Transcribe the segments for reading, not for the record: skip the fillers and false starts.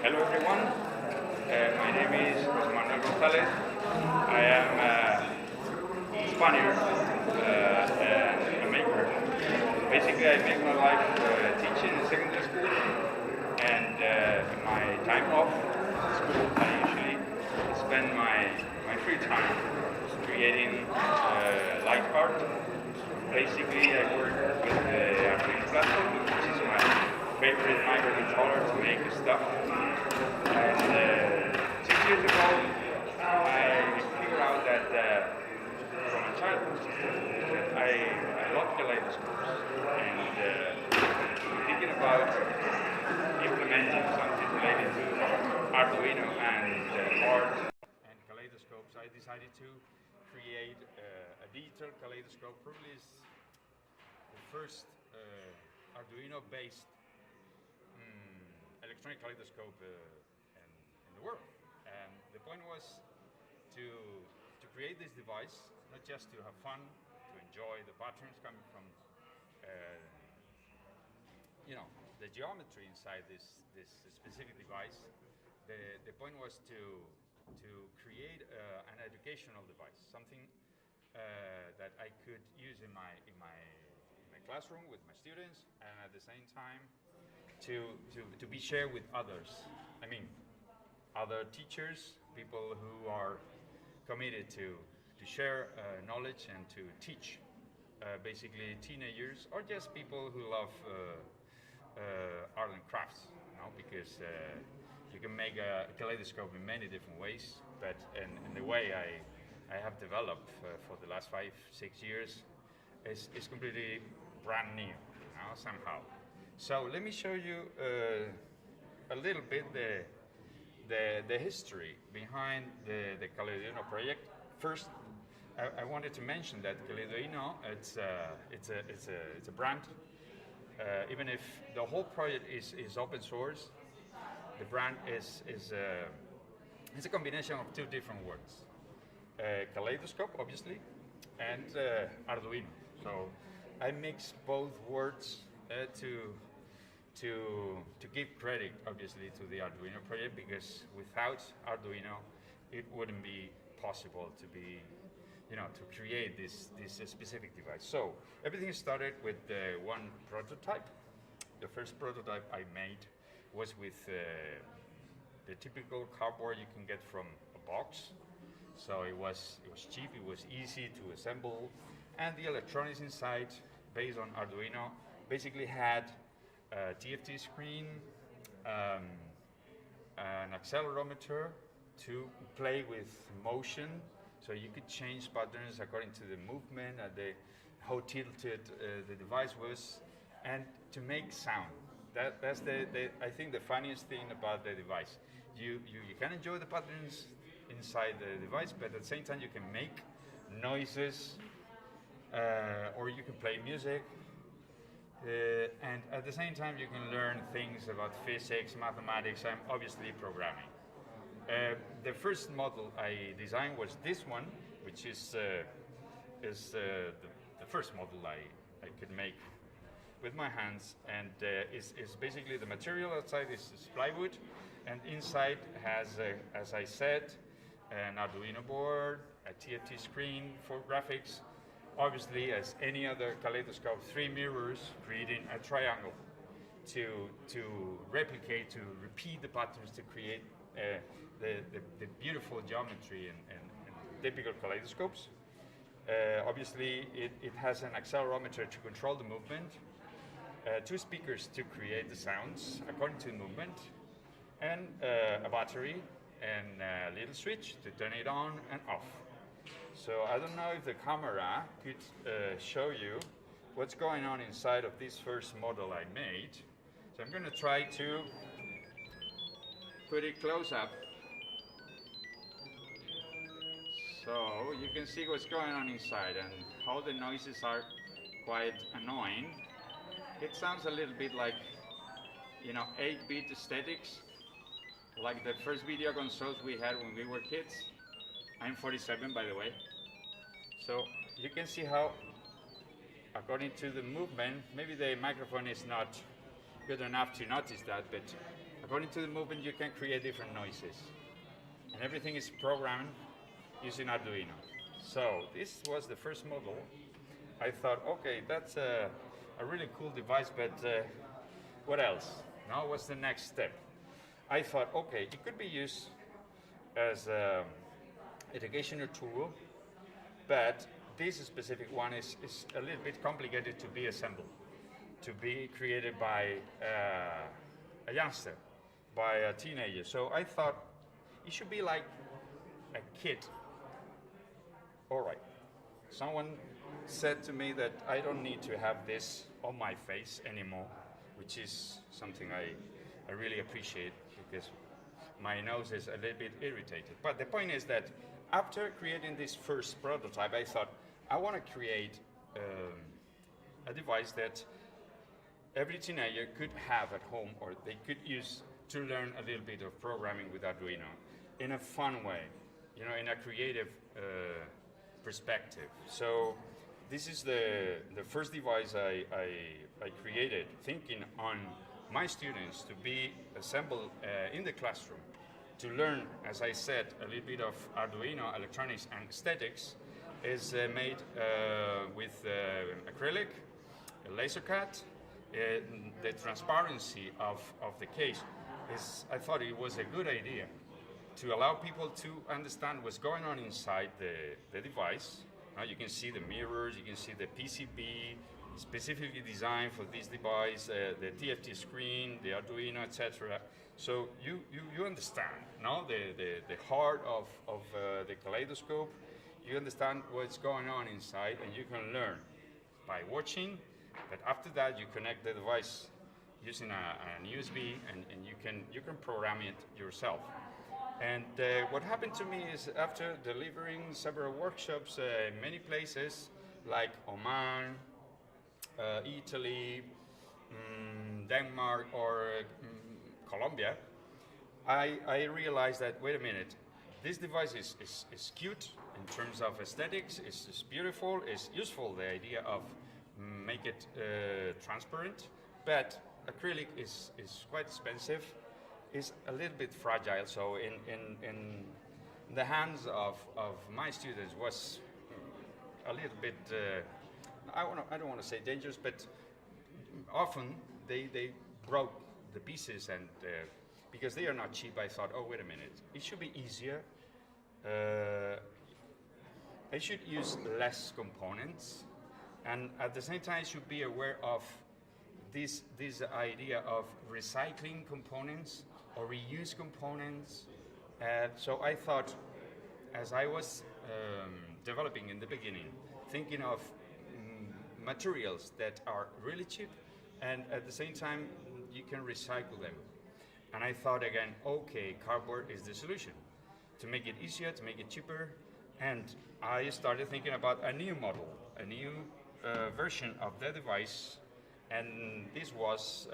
Hello everyone, my name is José Manuel González. I am a Spaniard and a maker. Basically, I make my life teaching in secondary school, and in my time off school, I usually spend my free time creating light art. Basically, I work with the Arduino platform, which is my favorite microcontroller to make stuff. And 6 years ago, I figured out that from my childhood, that I love kaleidoscopes. And thinking about implementing something related to Arduino and art and kaleidoscopes, I decided to create a digital kaleidoscope. Probably is the first Arduino-based electronic kaleidoscope in the world. And the point was to create this device, not just to have fun, to enjoy the patterns coming from the geometry inside this specific device. The point was to create an educational device, something that I could use in my classroom with my students, and at the same time to be shared with others. I mean, other teachers, people who are committed to share knowledge and to teach basically teenagers or just people who love art and crafts, because you can make a kaleidoscope in many different ways, but in the way I have developed for the last 5-6 years is completely brand new, somehow. So let me show you a little bit the history behind the Kaleidoino project. First, I wanted to mention that Kaleidoino it's a brand. Even if the whole project is open source, the brand is it's a combination of two different words: kaleidoscope, obviously, and Arduino. So I mix both words to give credit, obviously, to the Arduino project, because without Arduino, it wouldn't be possible to create this specific device. So everything started with one prototype. The first prototype I made was with the typical cardboard you can get from a box. So it was cheap, it was easy to assemble, and the electronics inside, based on Arduino, basically had a TFT screen, an accelerometer to play with motion, so you could change patterns according to the movement and how tilted the device was, and to make sound. That's I think the funniest thing about the device. You can enjoy the patterns inside the device, but at the same time you can make noises, or you can play music, and at the same time you can learn things about physics, mathematics, and obviously programming. The first model I designed was this one, which is the first model I could make with my hands, and is basically the material outside is plywood, and inside has, as I said, an Arduino board, a TFT screen for graphics, obviously, as any other kaleidoscope, 3 mirrors creating a triangle to replicate, to repeat the patterns, to create the beautiful geometry and typical kaleidoscopes. Obviously, it has an accelerometer to control the movement, 2 speakers to create the sounds according to the movement, and a battery and a little switch to turn it on and off. So I don't know if the camera could show you what's going on inside of this first model I made. So I'm going to try to put it close up, so you can see what's going on inside and how the noises are quite annoying. It sounds a little bit like 8-bit aesthetics, like the first video consoles we had when we were kids. I'm 47, by the way. So you can see how, according to the movement, maybe the microphone is not good enough to notice that, but according to the movement, you can create different noises. And everything is programmed using Arduino. So this was the first model. I thought, okay, that's a really cool device, but what else? Now what's the next step? I thought, okay, it could be used as an educational tool, but this specific one is a little bit complicated to be assembled, to be created by a youngster, by a teenager. So I thought it should be like a kid. All right. Someone said to me that I don't need to have this on my face anymore, which is something I really appreciate because my nose is a little bit irritated. But the point is that after creating this first prototype, I thought I want to create a device that every teenager could have at home or they could use to learn a little bit of programming with Arduino in a fun way, you know, in a creative perspective. So this is the first device I created, thinking on my students to be assembled in the classroom, to learn, as I said, a little bit of Arduino, electronics and aesthetics, is made with acrylic, laser cut. The transparency of the case is, I thought it was a good idea to allow people to understand what's going on inside the device. Now you can see the mirrors, you can see the PCB, specifically designed for this device, the TFT screen, the Arduino, etc. So you understand, no? The heart of the kaleidoscope. You understand what's going on inside, and you can learn by watching. But after that, you connect the device using an USB, and you can program it yourself. And what happened to me is after delivering several workshops in many places, like Oman, Italy, Denmark, or Colombia, I realized that, wait a minute, this device is cute in terms of aesthetics, it's beautiful, it's useful, the idea of make it transparent, but acrylic is quite expensive, is a little bit fragile, so in the hands of my students was a little bit, I don't want to say dangerous, but often they broke the pieces, and because they are not cheap, I thought, oh, wait a minute, it should be easier. I should use less components, and at the same time, I should be aware of this idea of recycling components or reuse components. So I thought, as I was developing in the beginning, thinking of materials that are really cheap, and at the same time, you can recycle them. And I thought again, okay, cardboard is the solution to make it easier, to make it cheaper. And I started thinking about a new model, a new version of the device. And this was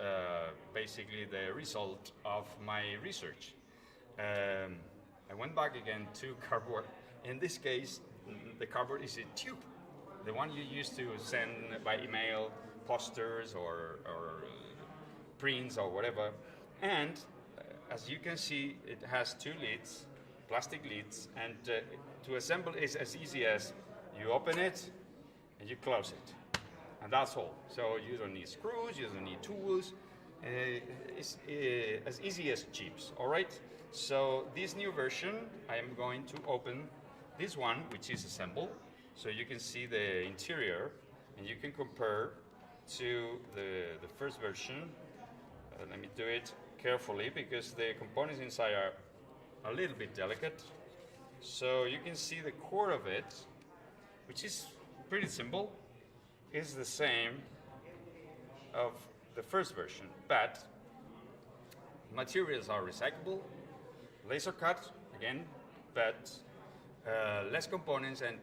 basically the result of my research. I went back again to cardboard. In this case, the cardboard is a tube, the one you used to send by email, posters or prints or whatever. And as you can see, it has two lids, plastic lids, and to assemble is as easy as you open it and you close it. And that's all. So you don't need screws, you don't need tools. It's as easy as chips, all right? So this new version, I am going to open this one, which is assembled. So you can see the interior, and you can compare to the first version. Let me do it carefully, because the components inside are a little bit delicate. So you can see the core of it, which is pretty simple, is the same of the first version, but materials are recyclable, laser cut again, but less components, and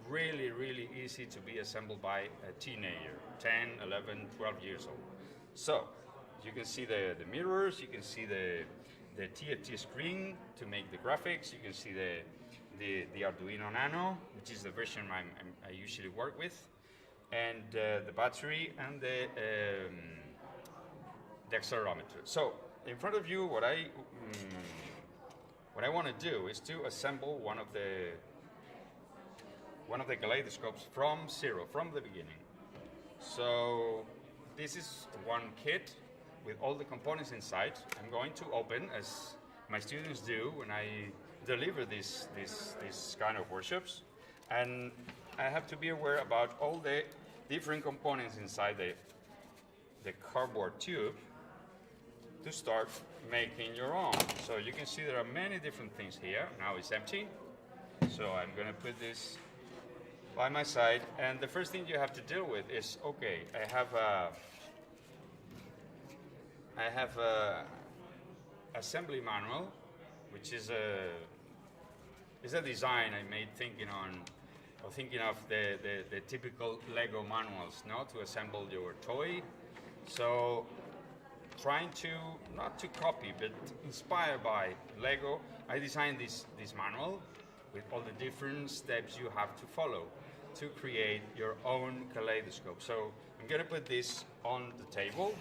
really, really easy to be assembled by a teenager, 10, 11, 12 years old. So you can see the mirrors, you can see the TFT screen to make the graphics, you can see the Arduino Nano, which is the version I usually work with, and the battery and the accelerometer. So in front of you, what I want to do is to assemble one of the kaleidoscopes from zero, from the beginning. So this is one kit with all the components inside. I'm going to open, as my students do when I deliver these kind of workshops, and I have to be aware about all the different components inside the cardboard tube to start making your own. So you can see there are many different things here. Now it's empty, so I'm going to put this by my side, and the first thing you have to deal with is, okay, I have a assembly manual, which is a design I made thinking of the typical Lego manuals, no, to assemble your toy. So trying to not to copy but inspired by Lego, I designed this manual with all the different steps you have to follow to create your own kaleidoscope. So I'm going to put this on the table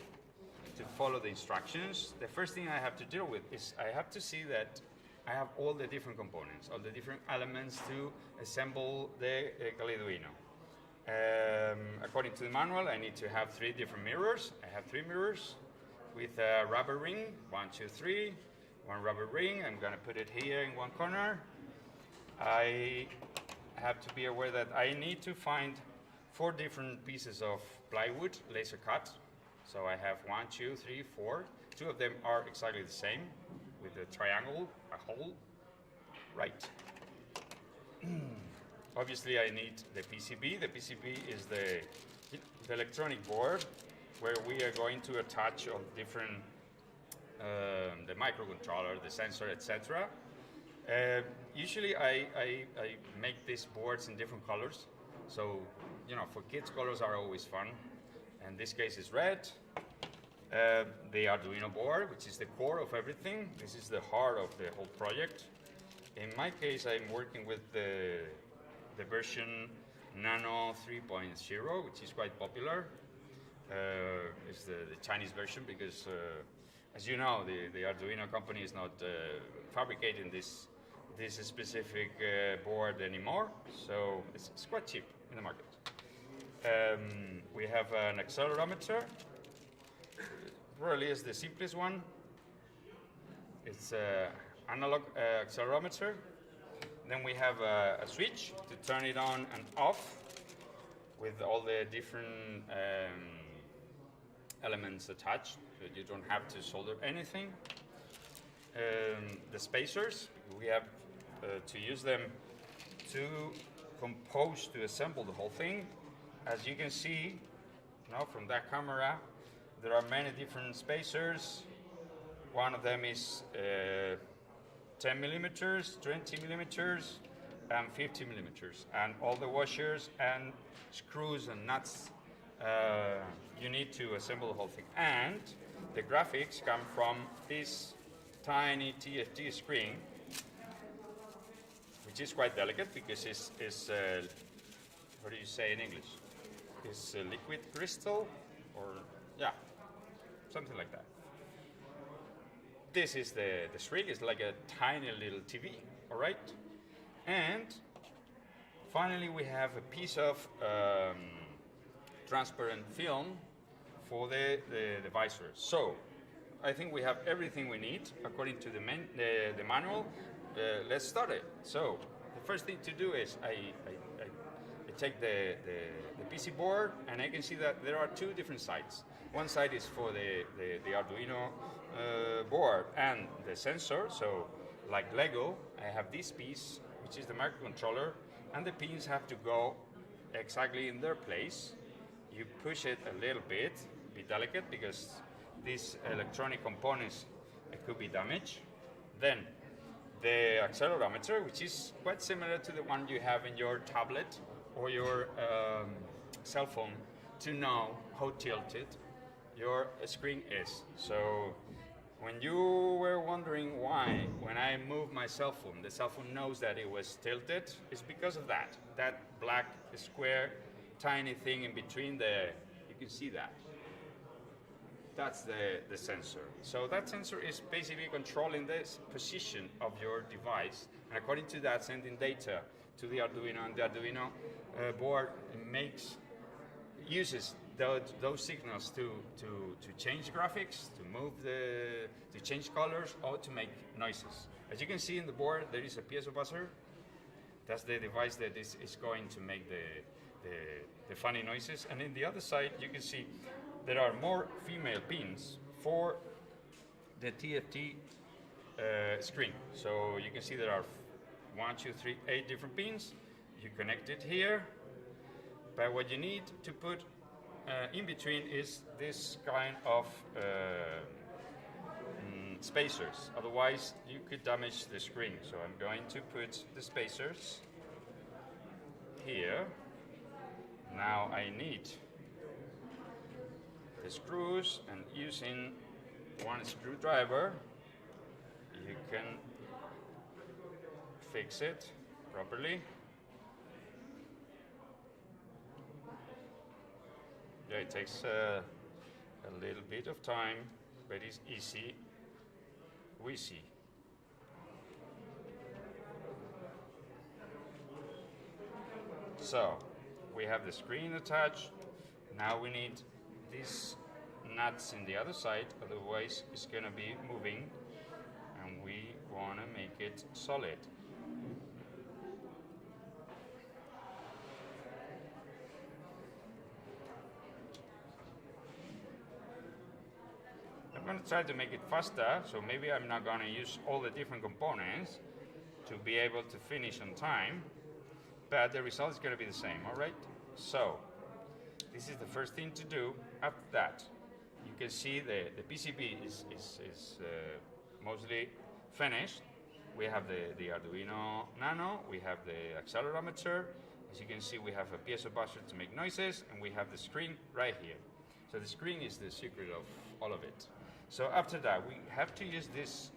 to follow the instructions. The first thing I have to deal with is I have to see that I have all the different components, all the different elements to assemble the Kaleidoino. According to the manual, I need to have 3 different mirrors. I have 3 mirrors with a rubber ring, 1, 2, 3. One rubber ring, I'm going to put it here in one corner. I have to be aware that I need to find 4 different pieces of plywood, laser cut. So I have 1, 2, 3, 4. 2 of them are exactly the same, with a triangle, a hole. Right. Obviously I need the PCB. The PCB is the electronic board where we are going to attach all different, the microcontroller, the sensor, etc. Usually I make these boards in different colors. So, for kids, colors are always fun. In this case is red. The Arduino board, which is the core of everything. This is the heart of the whole project. In my case, I'm working with the version Nano 3.0, which is quite popular. It's the Chinese version because, as you know, the Arduino company is not fabricating this specific board anymore, so it's quite cheap in the market. We have an accelerometer. Probably is the simplest one. It's an analog accelerometer. Then we have a switch to turn it on and off with all the different elements attached, so you don't have to solder anything. The spacers, we have to use them to compose, to assemble the whole thing. As you can see now from that camera, there are many different spacers. One of them is 10 millimeters, 20 millimeters, and 50 millimeters. And all the washers and screws and nuts you need to assemble the whole thing. And the graphics come from this tiny TFT screen, which is quite delicate because it's what do you say in English? It's liquid crystal, or yeah, something like that. This is the screen. It's like a tiny little TV, all right? And finally, we have a piece of transparent film for the visor. So I think we have everything we need according to the manual. Let's start it. So the first thing to do is I take the PC board, and I can see that there are 2 different sides. One side is for the Arduino board and the sensor. So like Lego, I have this piece, which is the microcontroller, and the pins have to go exactly in their place. You push it a little bit, be delicate, because these electronic components could be damaged. Then the accelerometer, which is quite similar to the one you have in your tablet or your cell phone, to know how tilted your screen is. So when you were wondering why, when I moved my cell phone, the cell phone knows that it was tilted, it's because of that black square, tiny thing in between you can see that. That's the sensor. So that sensor is basically controlling the position of your device, and according to that, sending data to the Arduino, and the Arduino board uses those signals to change graphics, to to change colors, or to make noises. As you can see in the board, there is a piezo buzzer. That's the device that is going to make the funny noises. And in the other side, you can see there are more female pins for the TFT screen. So you can see there are 1, 2, 3, 8 different pins. You connect it here. But what you need to put in between is this kind of spacers. Otherwise, you could damage the screen. So I'm going to put the spacers here. Now I need the screws, and using one screwdriver, you can fix it properly. Yeah, it takes a little bit of time, but it's easy. We see. So we have the screen attached. Now we need these nuts in the other side, otherwise it's going to be moving, and we want to make it solid. I'm going to try to make it faster, so maybe I'm not going to use all the different components to be able to finish on time, but the result is going to be the same, all right? So this is the first thing to do. After that, you can see the PCB is mostly finished. We have the Arduino Nano, we have the accelerometer. As you can see, we have a piezo buzzer to make noises, and we have the screen right here. So the screen is the secret of all of it. So after that, we have to use these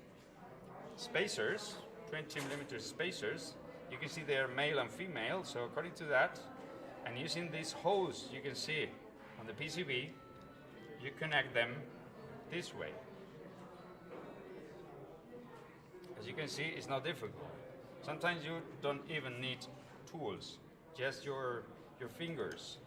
spacers, 20mm spacers. You can see they are male and female, so according to that, and using these holes you can see on the PCB, you connect them this way. As you can see, it's not difficult. Sometimes you don't even need tools, just your fingers.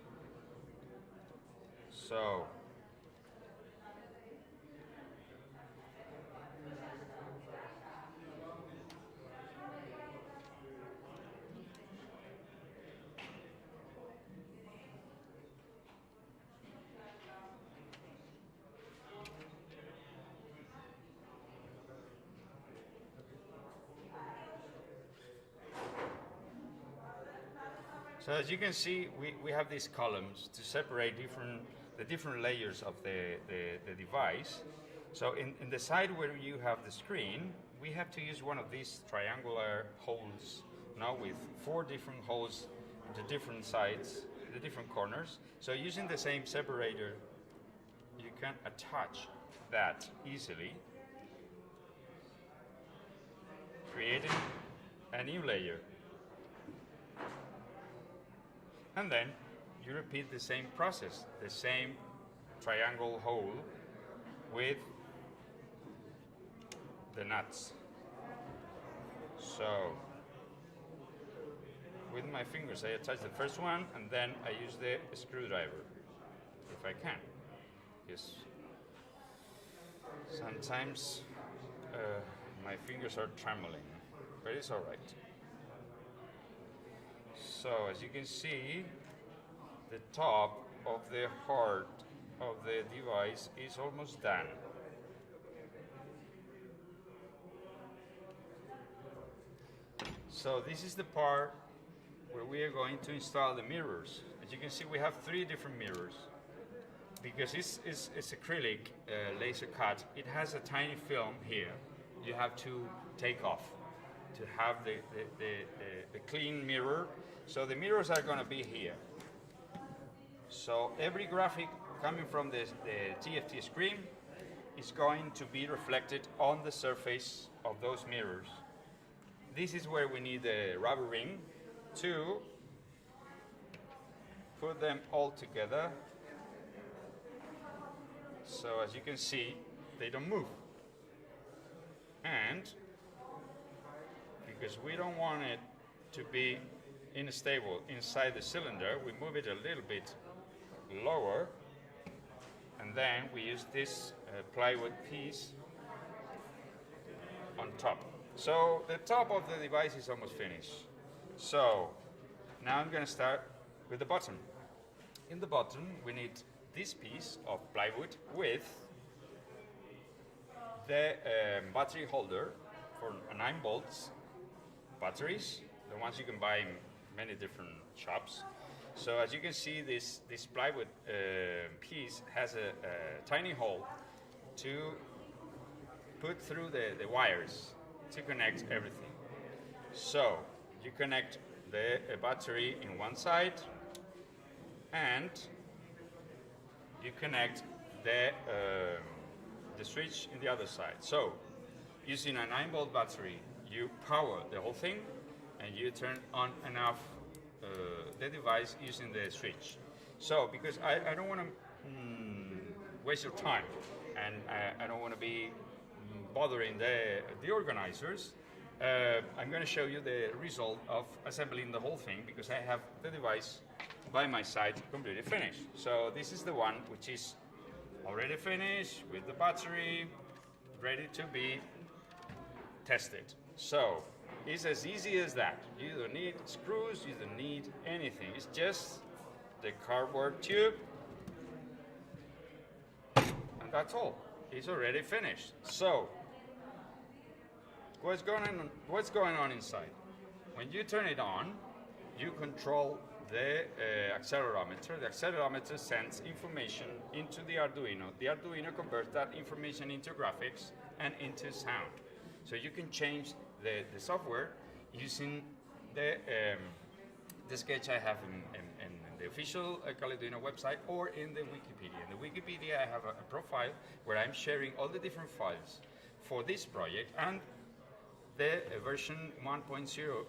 So as you can see, we have these columns to separate the different layers of the device. So in the side where you have the screen, we have to use one of these triangular holes, now with 4 different holes to different sides, the different corners. So using the same separator, you can attach that easily, creating a new layer. And then you repeat the same process, the same triangle hole with the nuts. So with my fingers I attach the first one, and then I use the screwdriver if I can. Yes. Sometimes my fingers are trembling, but it's all right. So as you can see, the top of the heart of the device is almost done. So this is the part where we are going to install the mirrors. As you can see, we have 3 different mirrors. Because it's acrylic laser cut, it has a tiny film here you have to take off to have the clean mirror. So the mirrors are going to be here. So every graphic coming from the TFT screen is going to be reflected on the surface of those mirrors. This is where we need the rubber ring to put them all together. So as you can see, they don't move. And because we don't want it to be unstable inside the cylinder, we move it a little bit lower, and then we use this plywood piece on top. So the top of the device is almost finished. So now I'm going to start with the bottom. In the bottom, we need this piece of plywood with the battery holder for 9 volts batteries, the ones you can buy in many different shops. So as you can see, this plywood piece has a tiny hole to put through the wires to connect everything. So you connect the battery in one side, and you connect the switch in the other side. So using a 9-volt battery, you power the whole thing, and you turn on and off the device using the switch. So because I don't want to waste your time, and I don't want to be bothering the organizers, I'm going to show you the result of assembling the whole thing, because I have the device by my side completely finished. So this is the one which is already finished with the battery, ready to be tested. So it's as easy as that. You don't need screws, you don't need anything. It's just the cardboard tube, and that's all. It's already finished. So what's going on inside? When you turn it on, you control the accelerometer. The accelerometer sends information into the Arduino. The Arduino converts that information into graphics and into sound. So you can change the software using the sketch I have in the official Caledonian website, or in the Wikipedia. In the Wikipedia, I have a profile where I'm sharing all the different files for this project and the version 1.0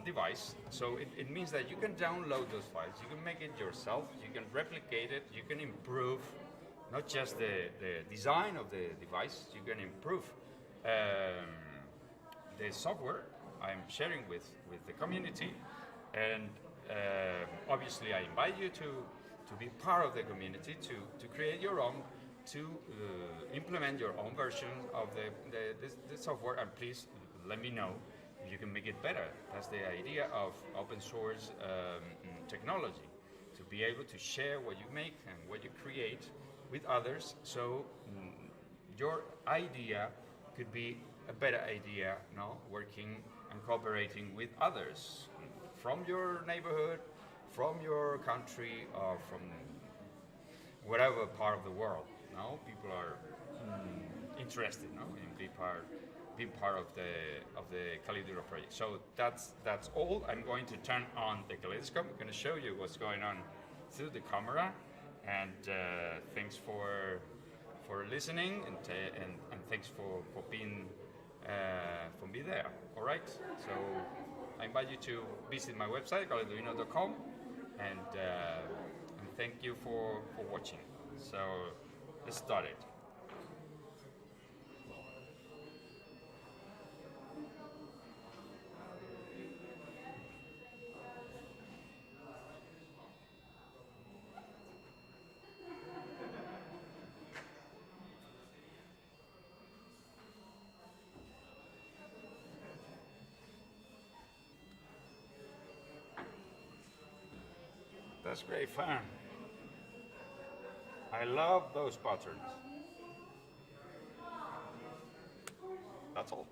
device. So it means that you can download those files, you can make it yourself, you can replicate it, you can improve not just the design of the device, you can improve the software I'm sharing with the community. And obviously I invite you to be part of the community, to create your own, to implement your own version of the software, and please let me know if you can make it better. That's the idea of open source technology, to be able to share what you make and what you create with others, so your idea could be a better idea, no? Working and cooperating with others from your neighborhood, from your country, or from whatever part of the world. No, people are interested, no, in being part of the Kaleidoscope project. So that's all. I'm going to turn on the Kaleidoscope. I'm going to show you what's going on through the camera, and thanks for listening, and thanks for being there. All right. So I invite you to visit my website, kaleidoscope.com, and thank you for watching. So let's start it. That's great fun. I love those patterns. That's all.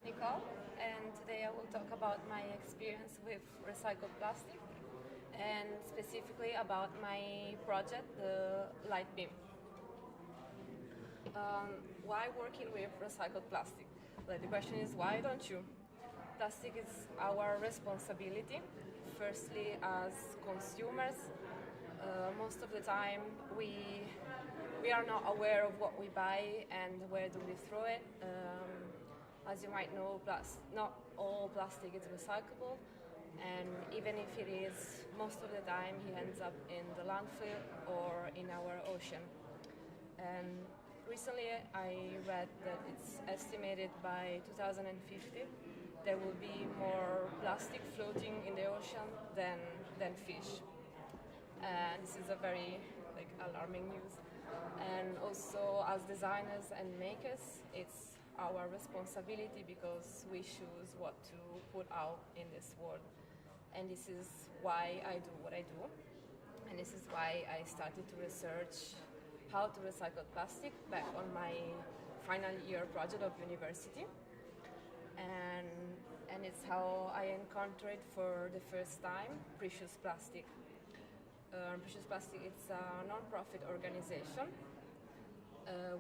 Nicole, and today I will talk about my experience with recycled plastic and specifically about my project, the Light Beam. Why working with recycled plastic? Like, the question is, why don't you? Plastic is our responsibility. Firstly, as consumers, most of the time we are not aware of what we buy and where do we throw it. As you might know, not all plastic is recyclable, and even if it is, most of the time it ends up in the landfill or in our ocean. And recently I read that it's estimated by 2050 there will be more plastic floating in the ocean than fish. And this is a very alarming news. And also, as designers and makers, it's our responsibility because we choose what to put out in this world. And this is why I do what I do. And this is why I started to research how to recycle plastic back on my final year project of university. And it's how I encountered for the first time Precious Plastic. Precious Plastic is a non-profit organization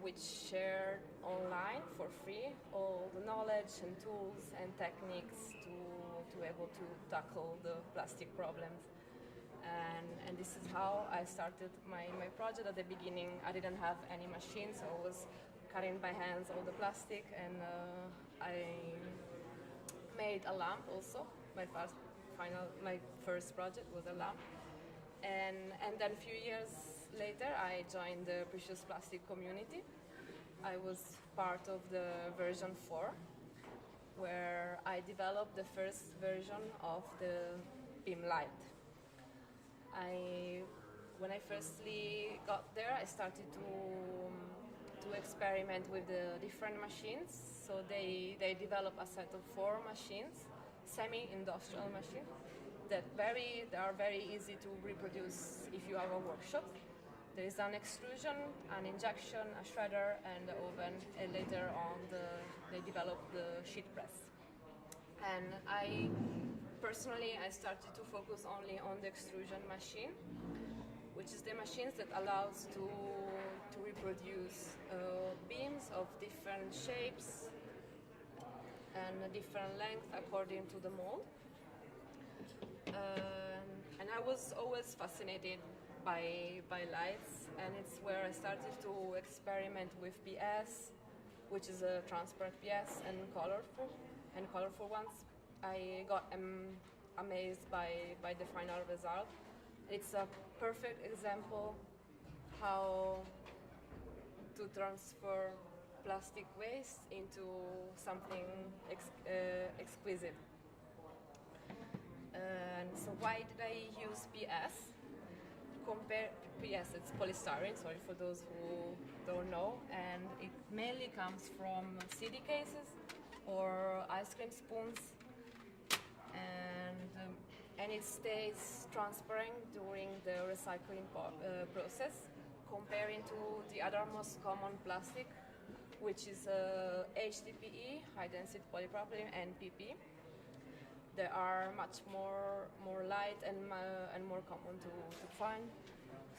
which shared online for free all the knowledge and tools and techniques to able to tackle the plastic problems. And this is how I started my project. At the beginning, I didn't have any machine, so I was cutting by hands all the plastic, and I made a lamp also. My first project was a lamp. And then a few years later, I joined the Precious Plastic community. I was part of the version 4, where I developed the first version of the Beam Light. When I firstly got there, I started to experiment with the different machines. So they developed a set of 4 machines, semi-industrial machines, that are very easy to reproduce if you have a workshop. There is an extrusion, an injection, a shredder, and the oven, and later on they developed the sheet press. And I started to focus only on the extrusion machine, which is the machines that allows to reproduce beams of different shapes and a different length according to the mold. And I was always fascinated by lights, and it's where I started to experiment with PS, which is a transparent PS, and colorful ones. I got amazed by the final result. It's a perfect example how to transfer plastic waste into something exquisite. And so why did I use PS? PS, it's polystyrene, sorry for those who don't know, and it mainly comes from CD cases or ice cream spoons, and it stays transparent during the recycling process, comparing to the other most common plastic, which is HDPE, high density polypropylene, and PP. They are much more light and more common to find.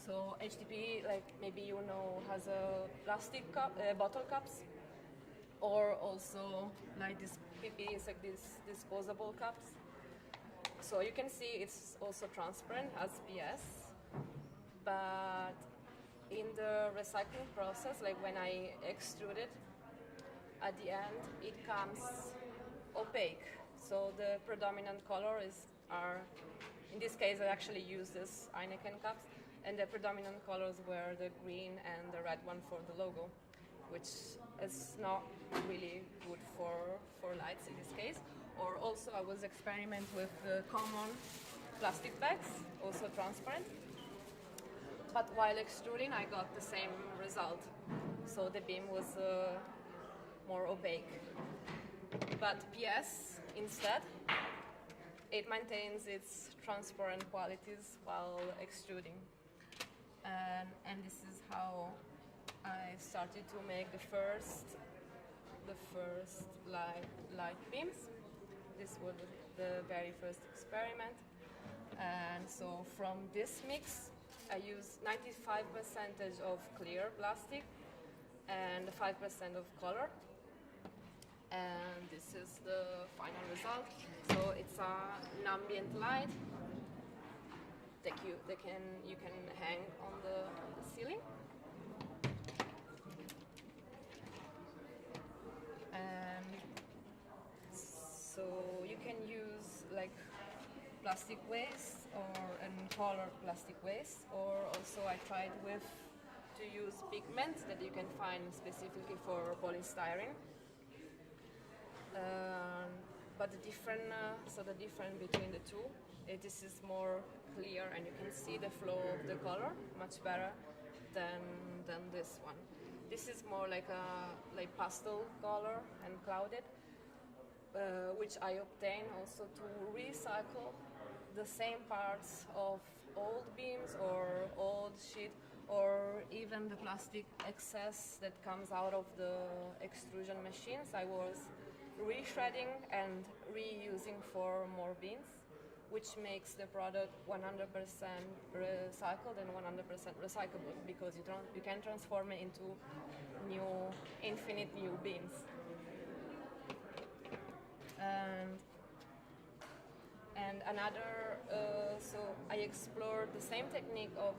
So HDPE, like maybe you know, has a plastic bottle cups, or also like this PP is like these disposable cups. So you can see it's also transparent as PS, but in the recycling process, like when I extrude it, at the end it comes opaque. So the predominant color are, in this case I actually used this Heineken cups, and the predominant colors were the green and the red one for the logo, which is not really good for lights in this case. Or also I was experimenting with common plastic bags, also transparent. But while extruding, I got the same result. So the beam was more opaque. But PS, instead, it maintains its transparent qualities while extruding. And this is how I started to make the first light beams. This was the very first experiment. And so from this mix, I use 95% of clear plastic and 5% of color. And this is the final result. So it's an ambient light that you can hang on the ceiling. And so you can use like plastic waste and colored plastic waste, or also I tried to use pigments that you can find specifically for polystyrene. But the difference between the two, this is more clear and you can see the flow of the color much better than this one. This is more like a pastel color and clouded, which I obtain also to recycle the same parts of old beams or old sheet, or even the plastic excess that comes out of the extrusion machines. I was reshredding and reusing for more beams, which makes the product 100% recycled and 100% recyclable, because you can transform it into infinite new beams. And another, so I explored the same technique of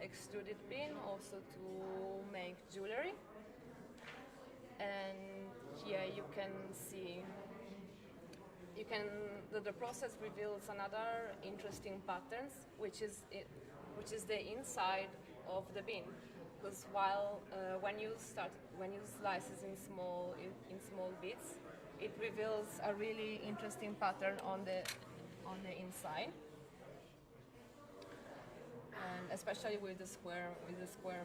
extruded beam also to make jewelry. And here you can see, the process reveals another interesting patterns, which is the inside of the beam. Because when you slice it in small bits, it reveals a really interesting pattern on the inside, and especially with the square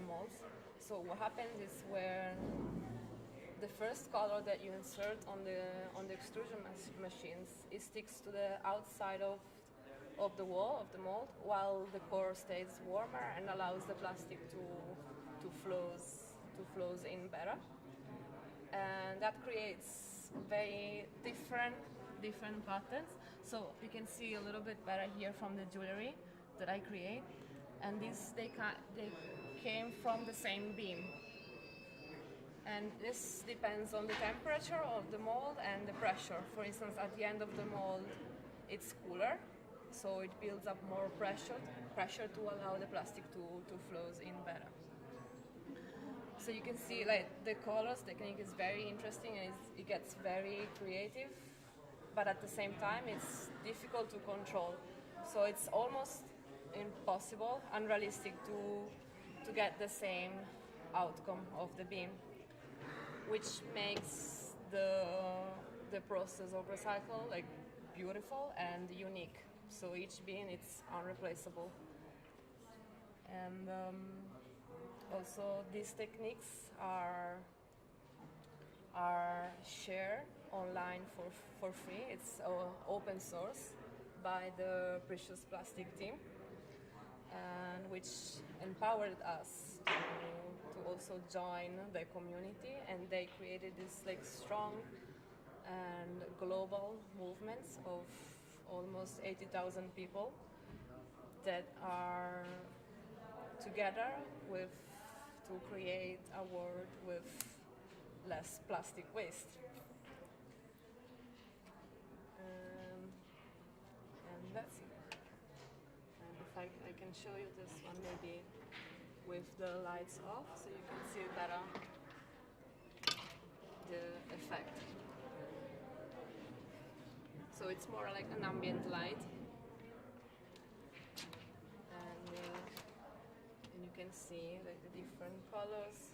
molds. So what happens is when the first color that you insert on the extrusion machines, it sticks to the outside of the wall of the mold, while the core stays warmer and allows the plastic to flows in better, and that creates very different patterns. So you can see a little bit better here from the jewelry that I create, and they came from the same beam. And this depends on the temperature of the mold and the pressure. For instance, at the end of the mold, it's cooler, so it builds up more pressure to allow the plastic to flows in better. So you can see like the colors technique is very interesting, and it gets very creative, but at the same time it's difficult to control. So it's almost impossible, unrealistic to get the same outcome of the beam, which makes the process of recycle like beautiful and unique. So each beam it's unreplaceable. And also these techniques are shared online for free. It's open source by the Precious Plastic team, and which empowered us to also join the community, and they created this like strong and global movements of almost 80,000 people that are together to create a world with less plastic waste. And that's it. And if I can show you this one maybe with the lights off, so you can see better the effect. So it's more like an ambient light, and you can see like the different colors.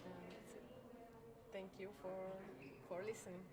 And that's it. Thank you for listening.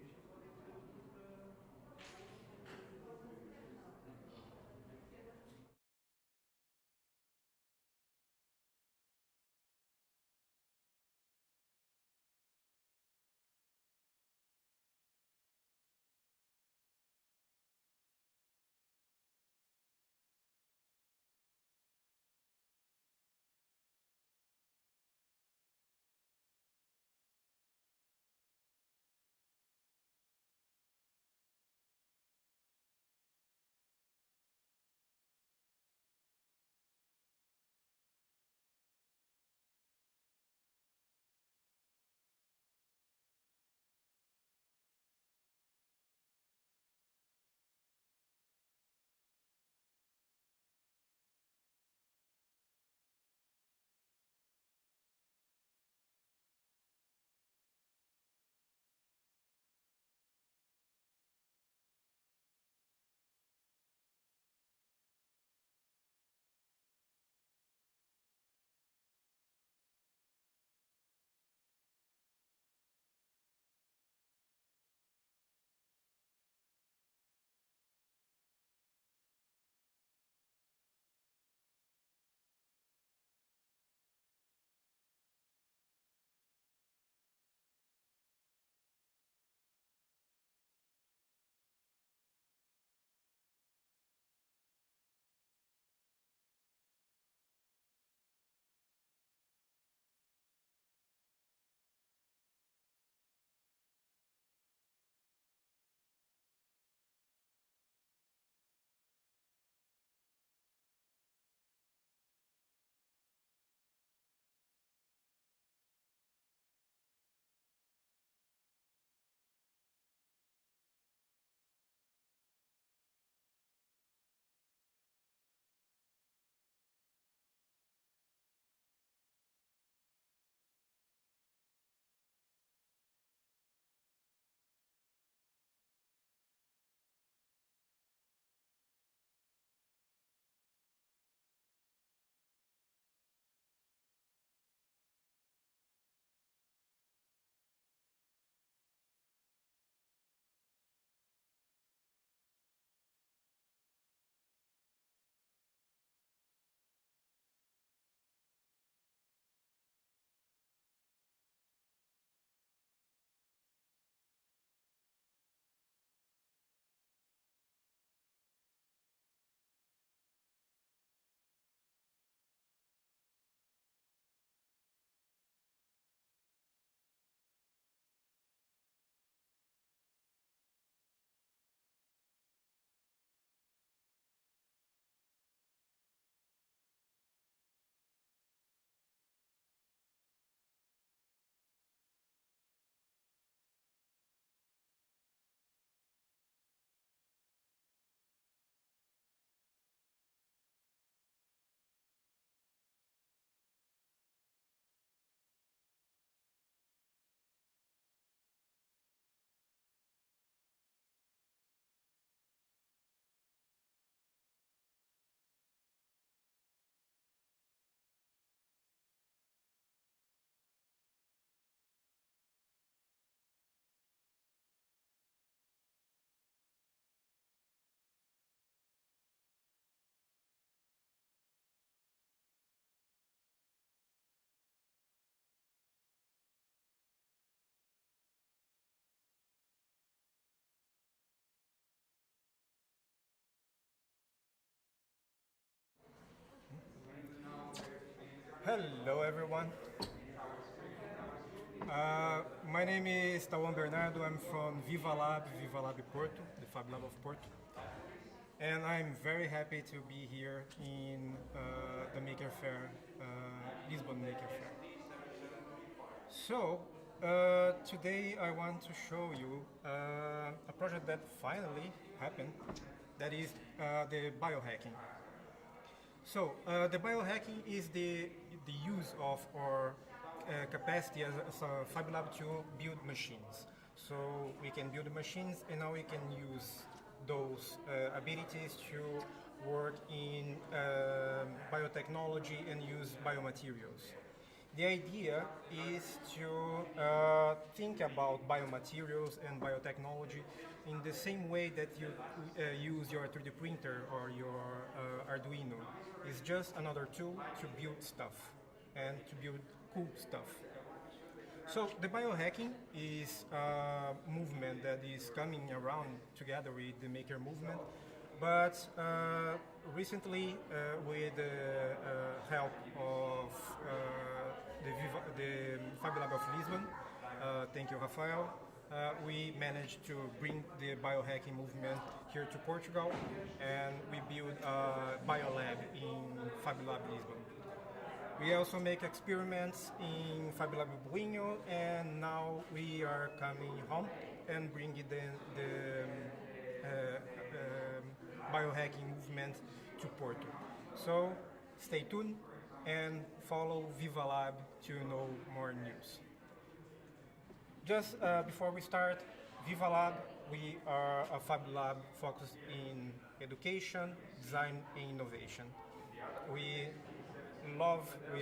Hello, everyone. My name is Tawan Bernardo. I'm from Viva Lab Porto, the Fab Lab of Porto. And I'm very happy to be here in the Maker Faire, Lisbon Maker Faire. So, today I want to show you a project that finally happened, that is the biohacking. So, the biohacking is the use of our capacity as a Fab Lab to build machines. So we can build machines and now we can use those abilities to work in biotechnology and use biomaterials. The idea is to think about biomaterials and biotechnology in the same way that you use your 3D printer or your Arduino. It's just another tool to build stuff and to build cool stuff. So the biohacking is a movement that is coming around together with the maker movement, but recently with the help of the Fab Lab of Lisbon, thank you Rafael, we managed to bring the biohacking movement here to Portugal, and we built a biolab in Fab Lab Lisbon. We also make experiments in Fab Lab Boinho, and now we are coming home and bringing the biohacking movement to Porto. So stay tuned and follow Viva Lab to know more news. Just before we start, Viva Lab, we are a Fab Lab focused in education, design, and innovation. We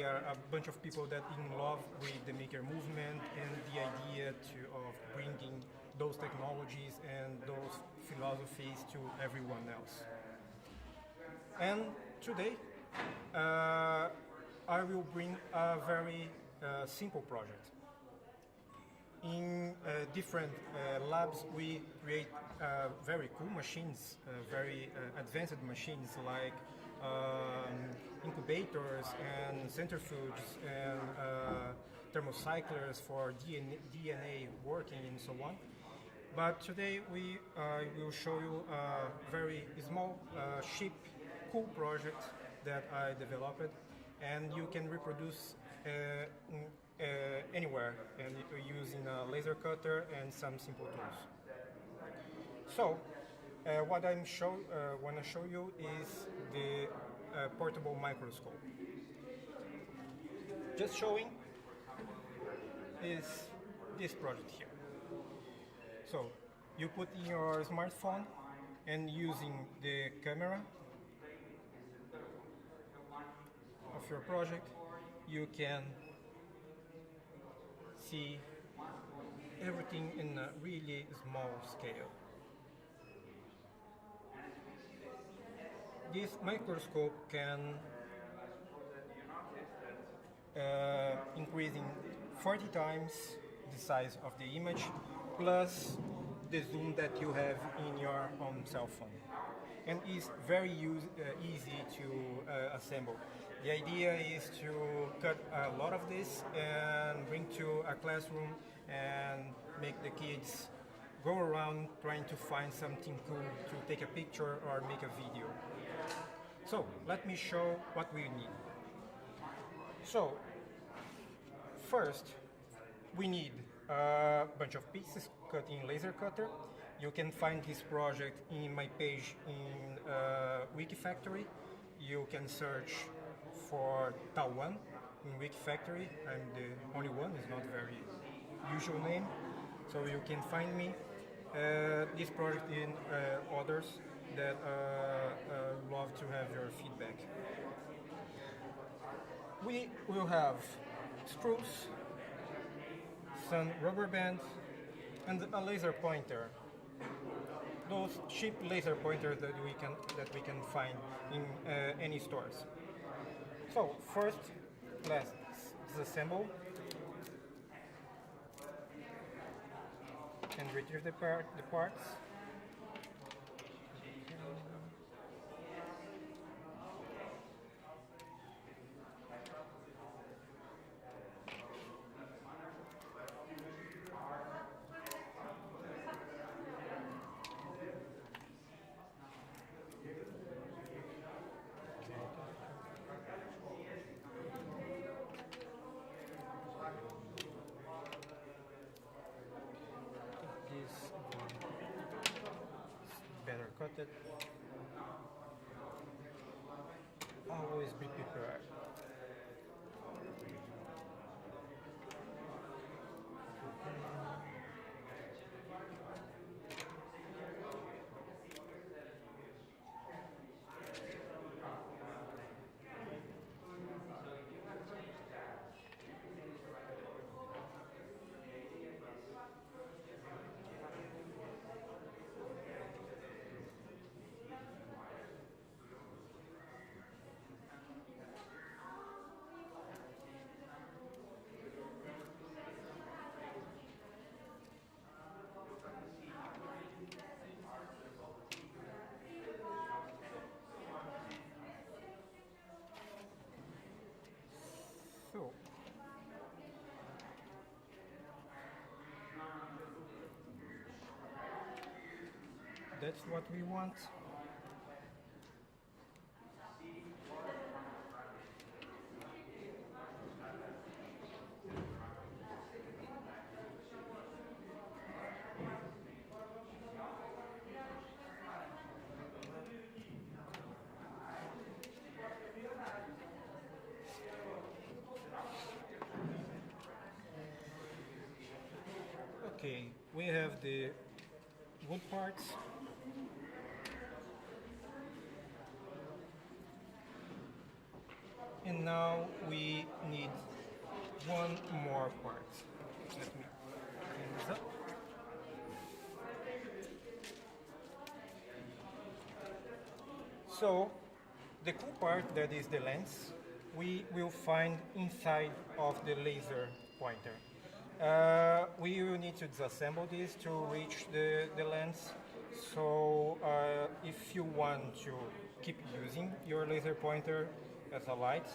are a bunch of people that in love with the maker movement and the idea of bringing those technologies and those philosophies to everyone else. And today, I will bring a very simple project. In different labs, we create very cool machines, very advanced machines like incubators and centrifuges and thermocyclers for DNA working and so on. But today we will show you a very small, cheap, cool project that I developed, and you can reproduce anywhere and using a laser cutter and some simple tools. So, what I want to show you is the portable microscope. Just showing is this project here. So, you put in your smartphone and using the camera of your project, you can see everything in a really small scale. This microscope can increasing 40 times the size of the image plus the zoom that you have in your own cell phone, and is very easy to assemble. The idea is to cut a lot of this and bring to a classroom and make the kids go around trying to find something cool to take a picture or make a video. So let me show what we need. So first we need a bunch of pieces cut in laser cutter. You can find this project in my page in Wikifactory. You can search for Tawan in Wikifactory. I'm the only one, it's not very usual name. So you can find me. This project in others that love to have your feedback. We will have screws, some rubber bands, and a laser pointer. Those cheap laser pointers that we can find in any stores. So first, let's disassemble and retrieve the parts. cut it. Always be prepared. So, that's what we want. Okay, we have the wood parts. And now we need one more part. Let me clean this up. So, the cool part, that is the lens, we will find inside of the laser pointer. We will need to disassemble this to reach the lens. So if you want to keep using your laser pointer as a light,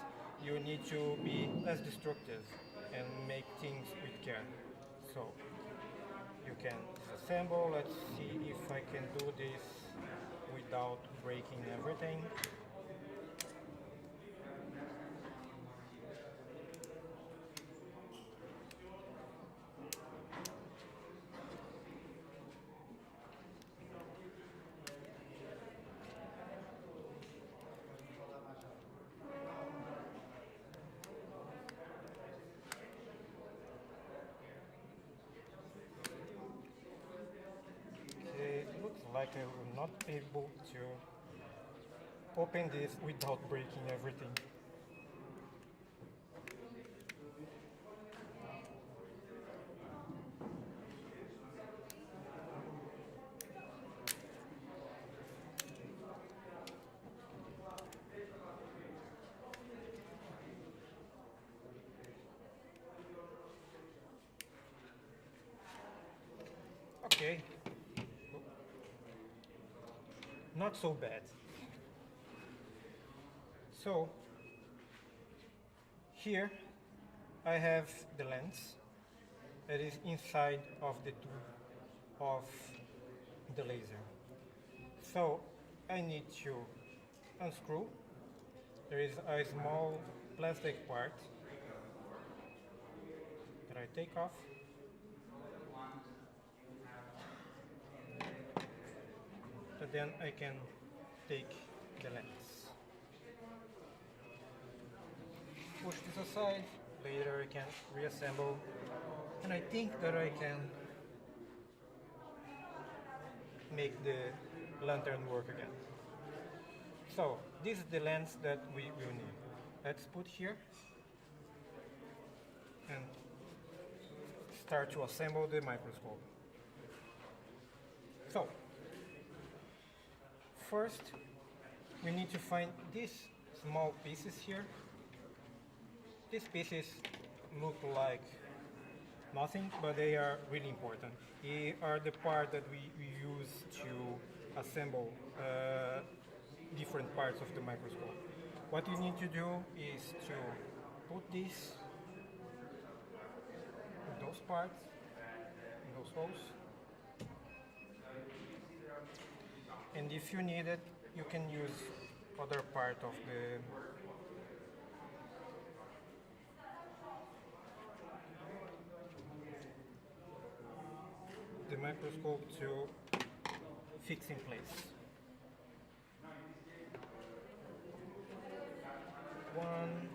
you need to be less destructive and make things with care. So you can disassemble. Let's see if I can do this without breaking everything. Like I will not be able to open this without breaking everything. Okay. Not so bad. So here I have the lens that is inside of the tube of the laser. So I need to unscrew. There is a small plastic part that I take off. But then I can take the lens. Push this aside, later I can reassemble, and I think that I can make the lantern work again. So this is the lens that we will need. Let's put here and start to assemble the microscope. So first, we need to find these small pieces here. These pieces look like nothing, but they are really important. They are the part that we use to assemble different parts of the microscope. What you need to do is to put this in those parts, in those holes. And if you need it, you can use other part of the microscope to fix in place. one.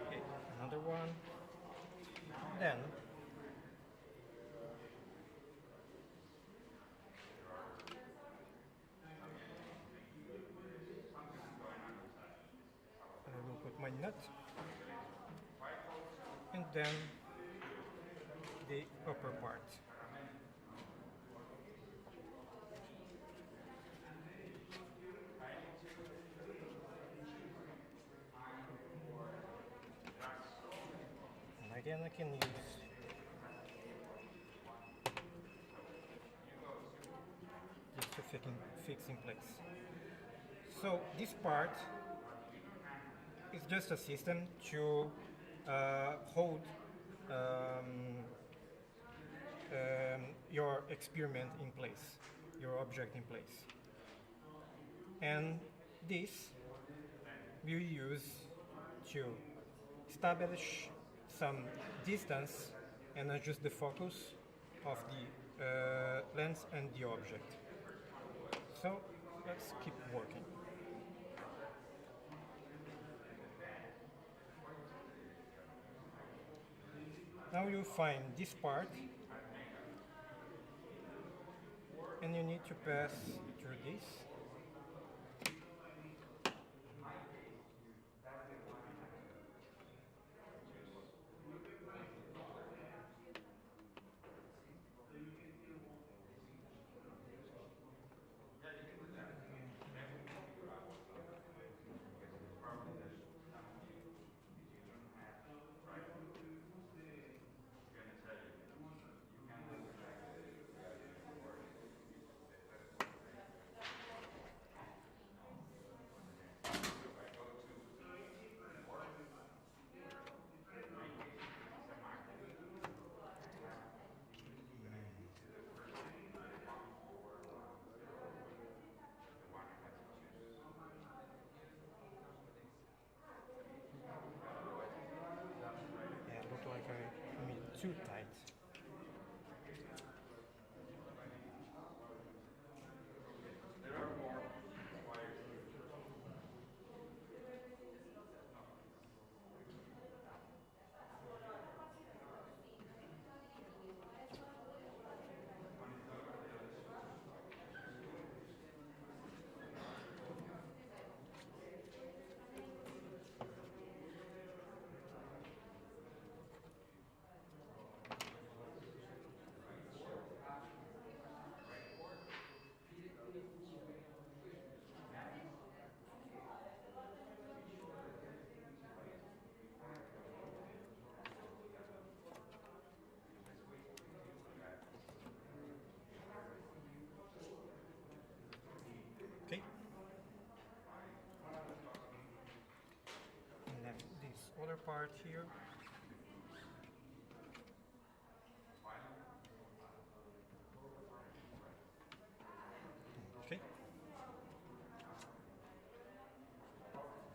Okay, another one. Then I will put my nut, and then the upper part. And again, I can use just to fix in place. So this part is just a system to hold your experiment in place, your object in place. And this we use to establish some distance and adjust the focus of the lens and the object. So let's keep working. Now you find this part and you need to pass through this. Yeah, it looked like I made too tight. Okay. And then this other part here. Okay.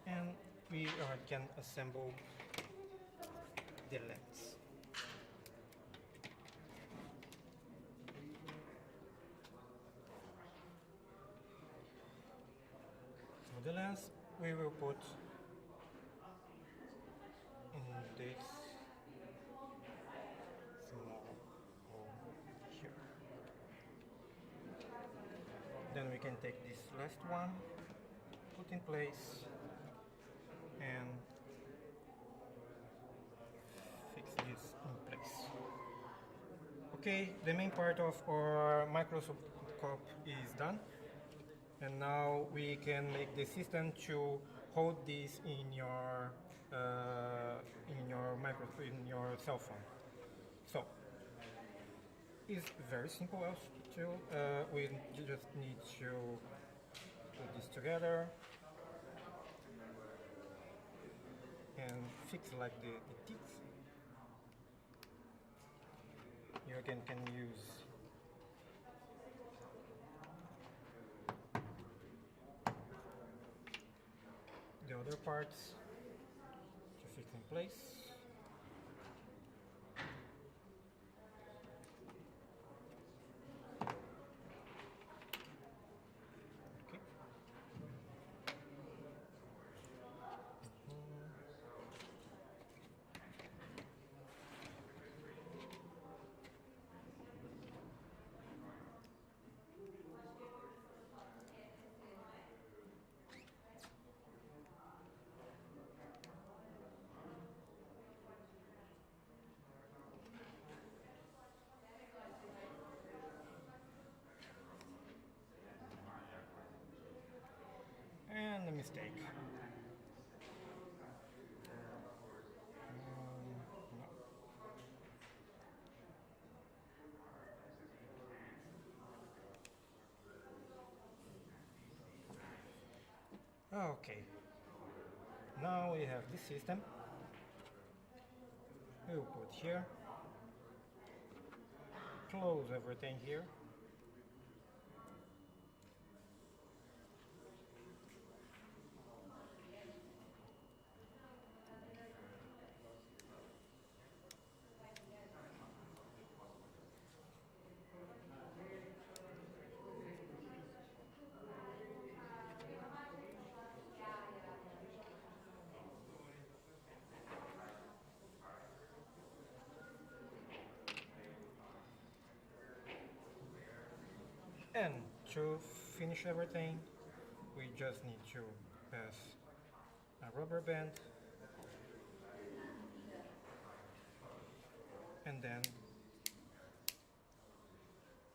And we can assemble the lens. So the lens we will put in this small hole here. Then we can take this last one, put in place, and fix this in place. Okay, the main part of our microscope is done. And now we can make the system to hold this in your in your cell phone. So it's very simple also. We just need to put this together and fix like the teeth. You again can use the other parts to fix in place. mistake. No. Okay. Now we have this system. We'll put here. Close everything here. And to finish everything, we just need to pass a rubber band and then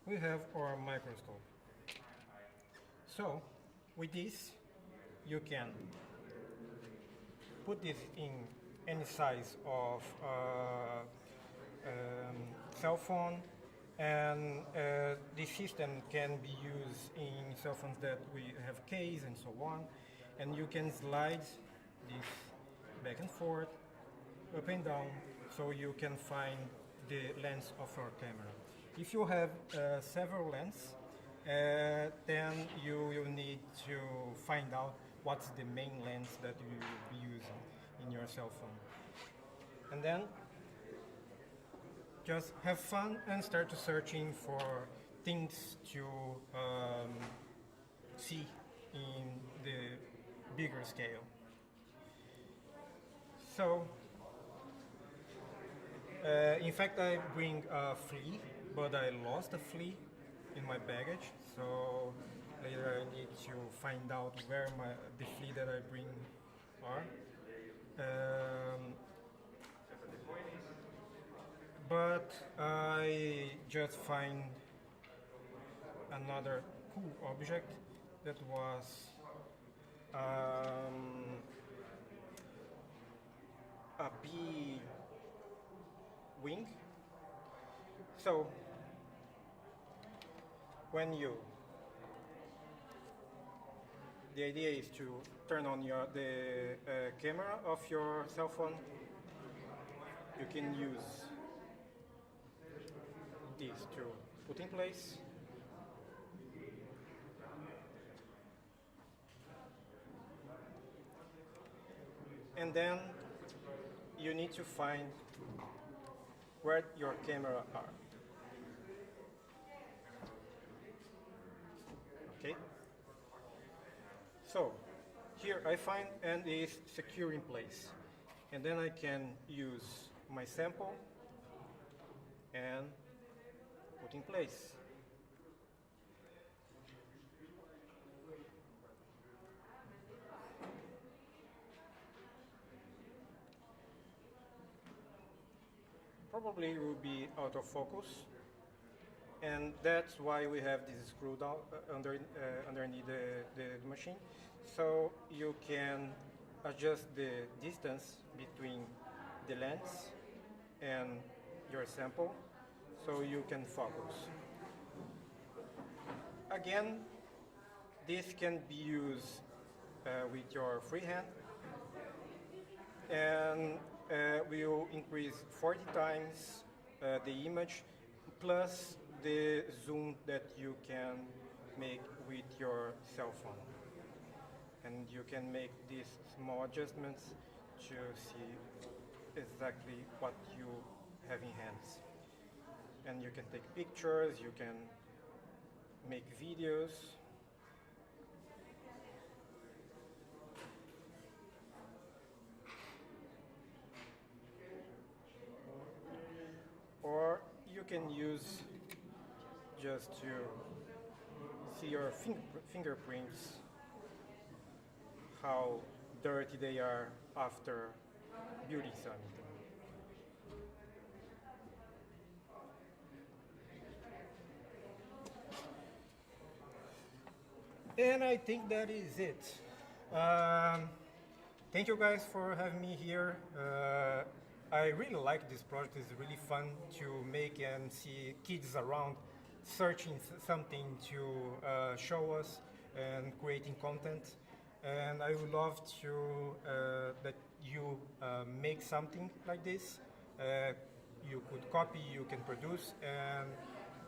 we have our microscope. So with this you can put this in any size of cell phone, and this system can be used in cell phones that we have case and so on, and you can slide this back and forth, up and down, so you can find the lens of your camera. If you have several lenses, then you will need to find out what's the main lens that you will be using in your cell phone. And then just have fun and start searching for things to see in the bigger scale. So, in fact, I bring a flea, but I lost a flea in my baggage. So later I need to find out where the flea that I bring are. But I just find another cool object that was a bee wing. So the idea is to turn on the camera of your cell phone. You can use this to put in place. And then you need to find where your camera are. Okay? So here I find and is secure in place. And then I can use my sample and put in place. Probably it will be out of focus, and that's why we have this screw down underneath the machine, so you can adjust the distance between the lens and your sample, so you can focus. Again, this can be used with your free hand, and will increase 40 times the image plus the zoom that you can make with your cell phone. And you can make these small adjustments to see exactly what you have in hands. And you can take pictures, you can make videos. Or you can use just to see your fingerprints, how dirty they are after beauty something. And I think that is it. Um, Thank you guys for having me here. I really like this project. It's really fun to make and see kids around searching something to show us and creating content. And I would love to that you make something like this. You could copy, you can produce, and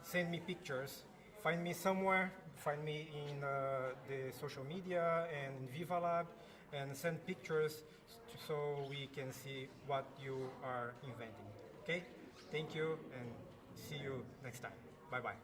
send me pictures. Find me somewhere. Find me in the social media and in Viva Lab, and send pictures so we can see what you are inventing. Okay? Thank you, and see you next time. Bye bye.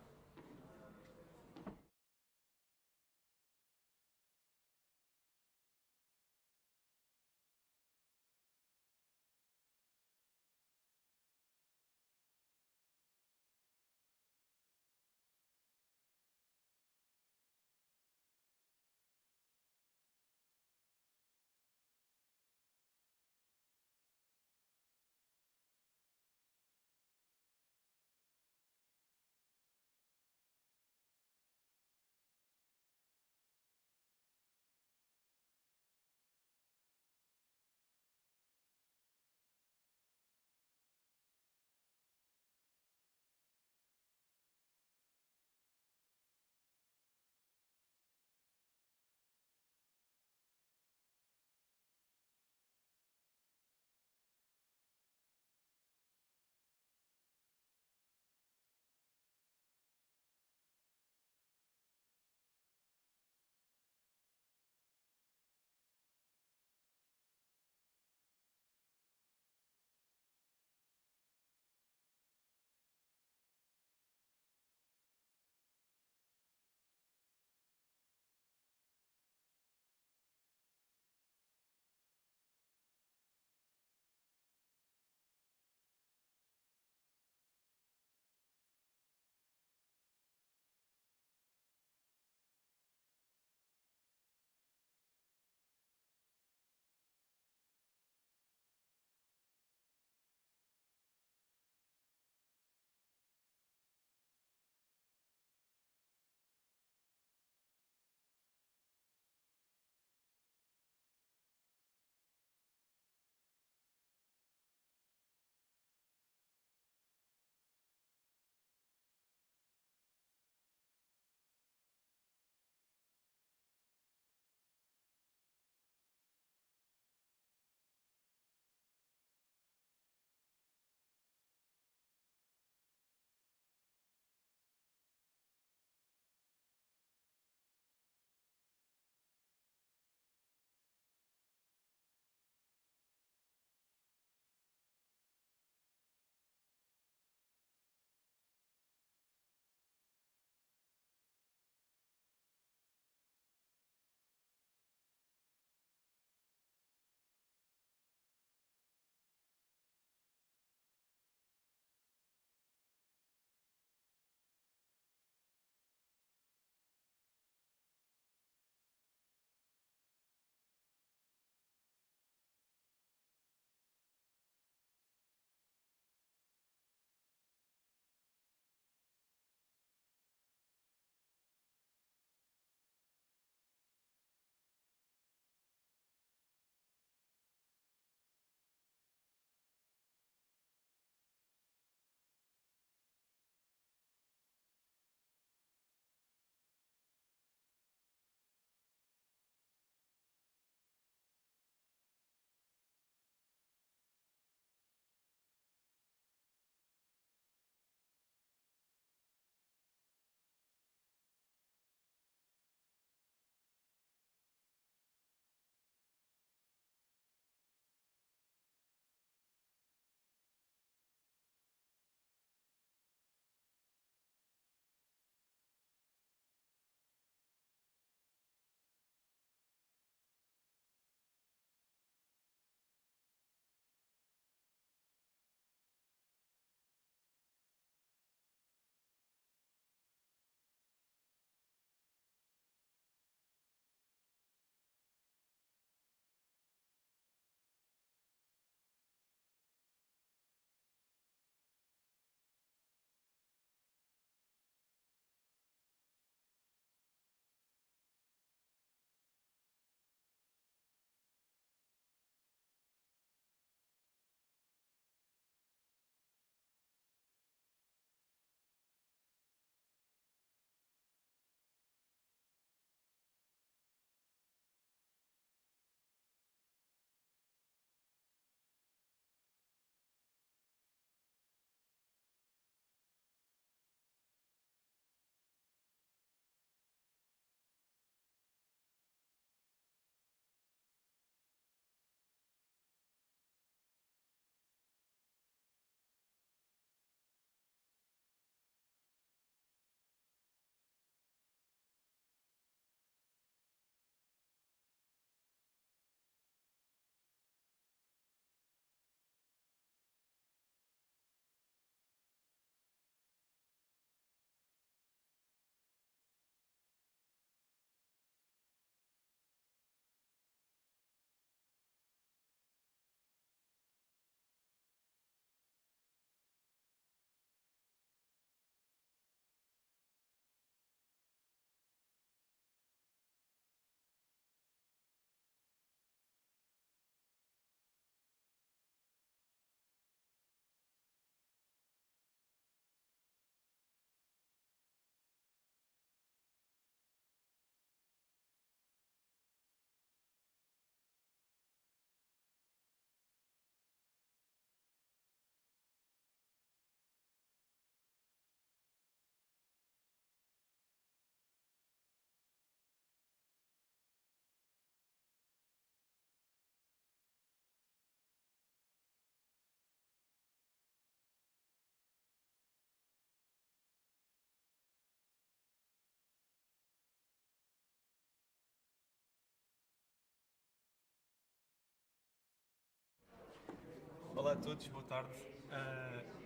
Olá a todos, boa tarde.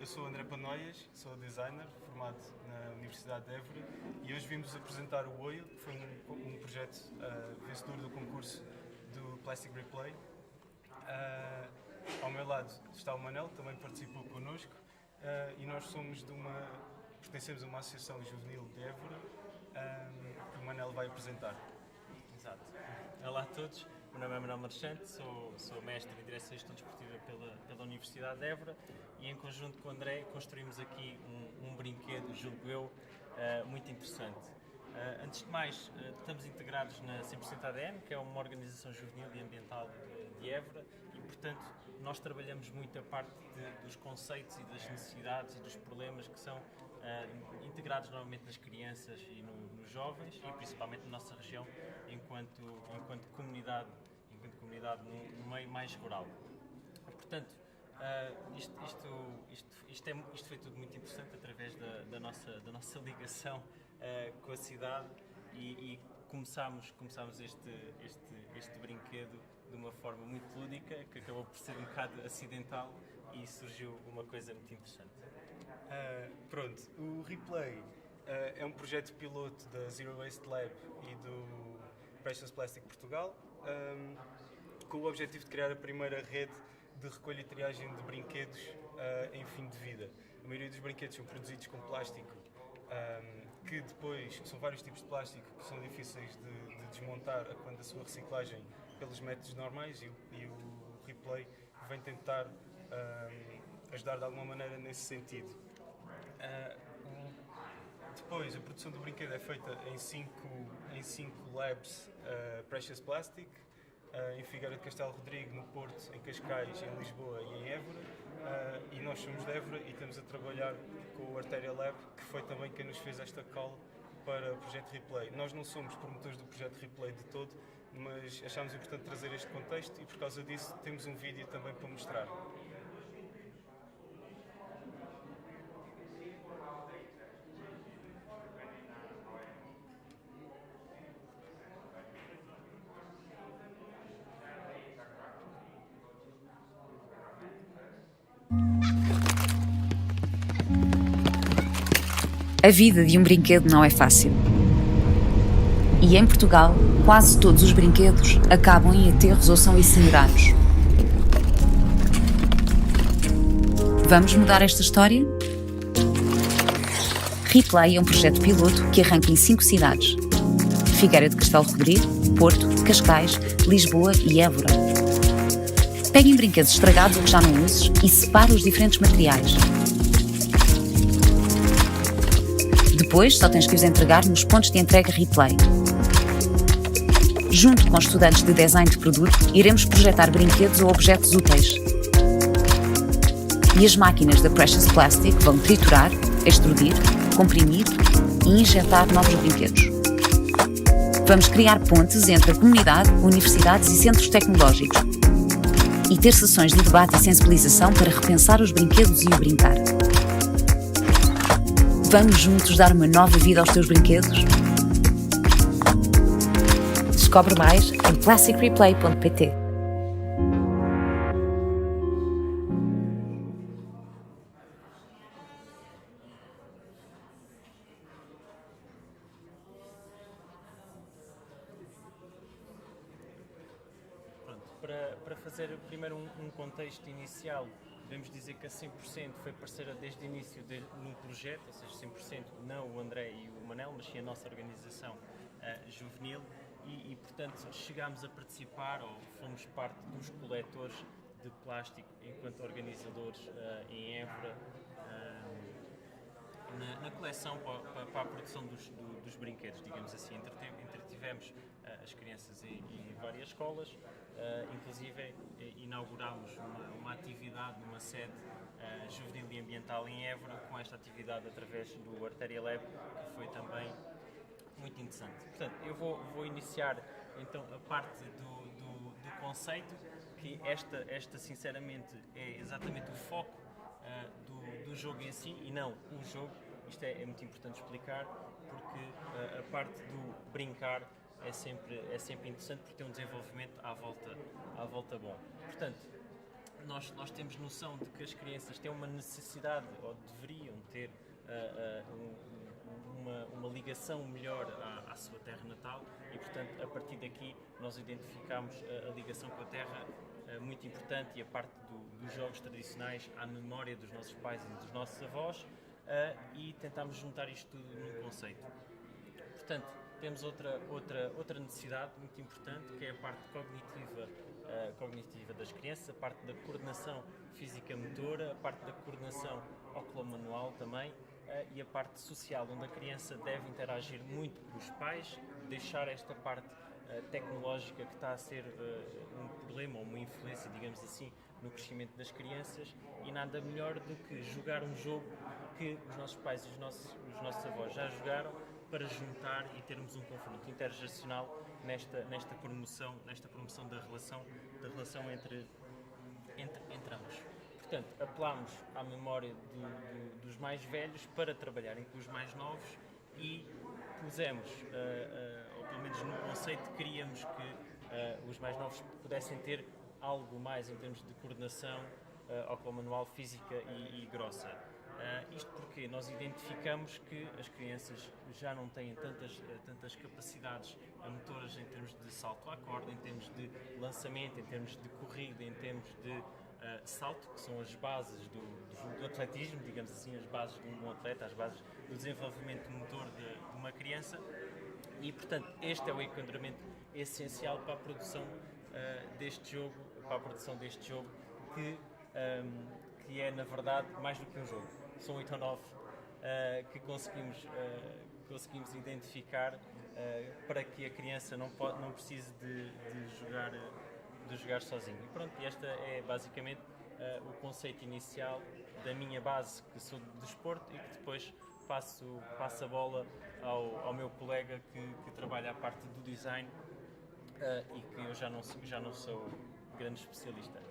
Eu sou o André Panoias, sou designer formado na Universidade de Évora e hoje vimos apresentar o OIL, que foi um projeto vencedor do concurso do Plastic Replay. Ao meu lado está o Manel, que também participou connosco, e nós pertencemos a uma associação juvenil de Évora que o Manel vai apresentar. Exato. Olá a todos, meu nome é Manuel Marchante, sou mestre em Direção e Gestão Desportiva pela Universidade de Évora e em conjunto com o André construímos aqui um brinquedo, julgo eu, muito interessante. Antes de mais, estamos integrados na 100% ADM, que é uma organização juvenil e ambiental de Évora e, portanto, nós trabalhamos muito a parte dos conceitos e das necessidades e dos problemas que são integrados normalmente nas crianças e nos jovens e principalmente na nossa região enquanto comunidade no meio mais rural. Portanto, isto foi tudo muito interessante através da nossa ligação com a cidade e começámos este brinquedo de uma forma muito lúdica, que acabou por ser um bocado acidental e surgiu uma coisa muito interessante. Pronto, o Replay é um projeto piloto da Zero Waste Lab e do Precious Plastic Portugal, com o objetivo de criar a primeira rede de recolha e triagem de brinquedos em fim de vida. A maioria dos brinquedos são produzidos com plástico, que depois são vários tipos de plástico que são difíceis de desmontar quando a sua reciclagem pelos métodos normais e o Replay vem tentar ajudar de alguma maneira nesse sentido. Depois, a produção do brinquedo é feita em cinco labs Precious Plastic, em Figueira de Castelo Rodrigo, no Porto, em Cascais, em Lisboa e em Évora. E nós somos de Évora e estamos a trabalhar com o Arteria Lab, que foi também quem nos fez esta call para o projeto Replay. Nós não somos promotores do projeto Replay de todo, mas achámos importante trazer este contexto e por causa disso temos um vídeo também para mostrar. A vida de um brinquedo não é fácil. E em Portugal, quase todos os brinquedos acabam em aterros ou são incinerados. Vamos mudar esta história? Replay é um projeto piloto que arranca em 5 cidades: Figueira de Castelo Rodrigo, Porto, Cascais, Lisboa e Évora. Peguem brinquedos estragados ou que já não uses e separe os diferentes materiais. Depois, só tens que os entregar nos pontos de entrega Replay. Junto com estudantes de design de produto, iremos projetar brinquedos ou objetos úteis. E as máquinas da Precious Plastic vão triturar, extrudir, comprimir e injetar novos brinquedos. Vamos criar pontes entre a comunidade, universidades e centros tecnológicos. E ter sessões de debate e sensibilização para repensar os brinquedos e o brincar. Vamos juntos dar uma nova vida aos teus brinquedos? Descobre mais em plasticreplay.pt. Para fazer primeiro um contexto inicial, podemos dizer que a 100% foi parceira desde o início no projeto, ou seja, 100% não o André e o Manel, mas sim a nossa organização juvenil e, portanto, chegámos a participar ou fomos parte dos coletores de plástico enquanto organizadores em Évora na coleção para a produção dos brinquedos, digamos assim. Entretivemos as crianças em várias escolas, inclusive inaugurámos uma atividade numa sede juvenil e ambiental em Évora, com esta atividade através do Arteria Lab, que foi também muito interessante. Portanto, eu vou iniciar então a parte do conceito, que esta sinceramente é exatamente o foco do jogo em si e não o jogo. Isto é muito importante explicar, porque a parte do brincar é sempre interessante porque tem um desenvolvimento à volta bom. Portanto, nós temos noção de que as crianças têm uma necessidade, ou deveriam ter, uma ligação melhor à sua terra natal e, portanto, a partir daqui nós identificamos a ligação com a terra muito importante e a parte dos jogos tradicionais à memória dos nossos pais e dos nossos avós e tentámos juntar isto tudo num conceito. Portanto, temos outra necessidade muito importante, que é a parte cognitiva das crianças, a parte da coordenação física-motora, a parte da coordenação oculomanual também, e a parte social, onde a criança deve interagir muito com os pais, deixar esta parte tecnológica que está a ser um problema ou uma influência, digamos assim, no crescimento das crianças, e nada melhor do que jogar um jogo que os nossos pais e os nossos avós já jogaram, para juntar e termos um confronto intergeracional nesta promoção da relação entre ambos. Portanto, apelámos à memória dos mais velhos para trabalharem com os mais novos e pusemos, ou pelo menos no conceito, queríamos que os mais novos pudessem ter algo mais em termos de coordenação oculomanual, física e grossa. Isto porque nós identificamos que as crianças já não têm tantas capacidades motoras em termos de salto à corda, em termos de lançamento, em termos de corrida, em termos de salto, que são as bases do atletismo, digamos assim, as bases de um atleta, as bases do desenvolvimento motor de uma criança. E, portanto, este é o enquadramento essencial para a produção deste jogo, que é, na verdade, mais do que um jogo. São 8 ou 9 que conseguimos identificar para que a criança não precise de jogar sozinho. E pronto, esta é basicamente o conceito inicial da minha base, que sou de desporto, e que depois passo a bola ao meu colega que trabalha a parte do design e que eu já não sou grande especialista.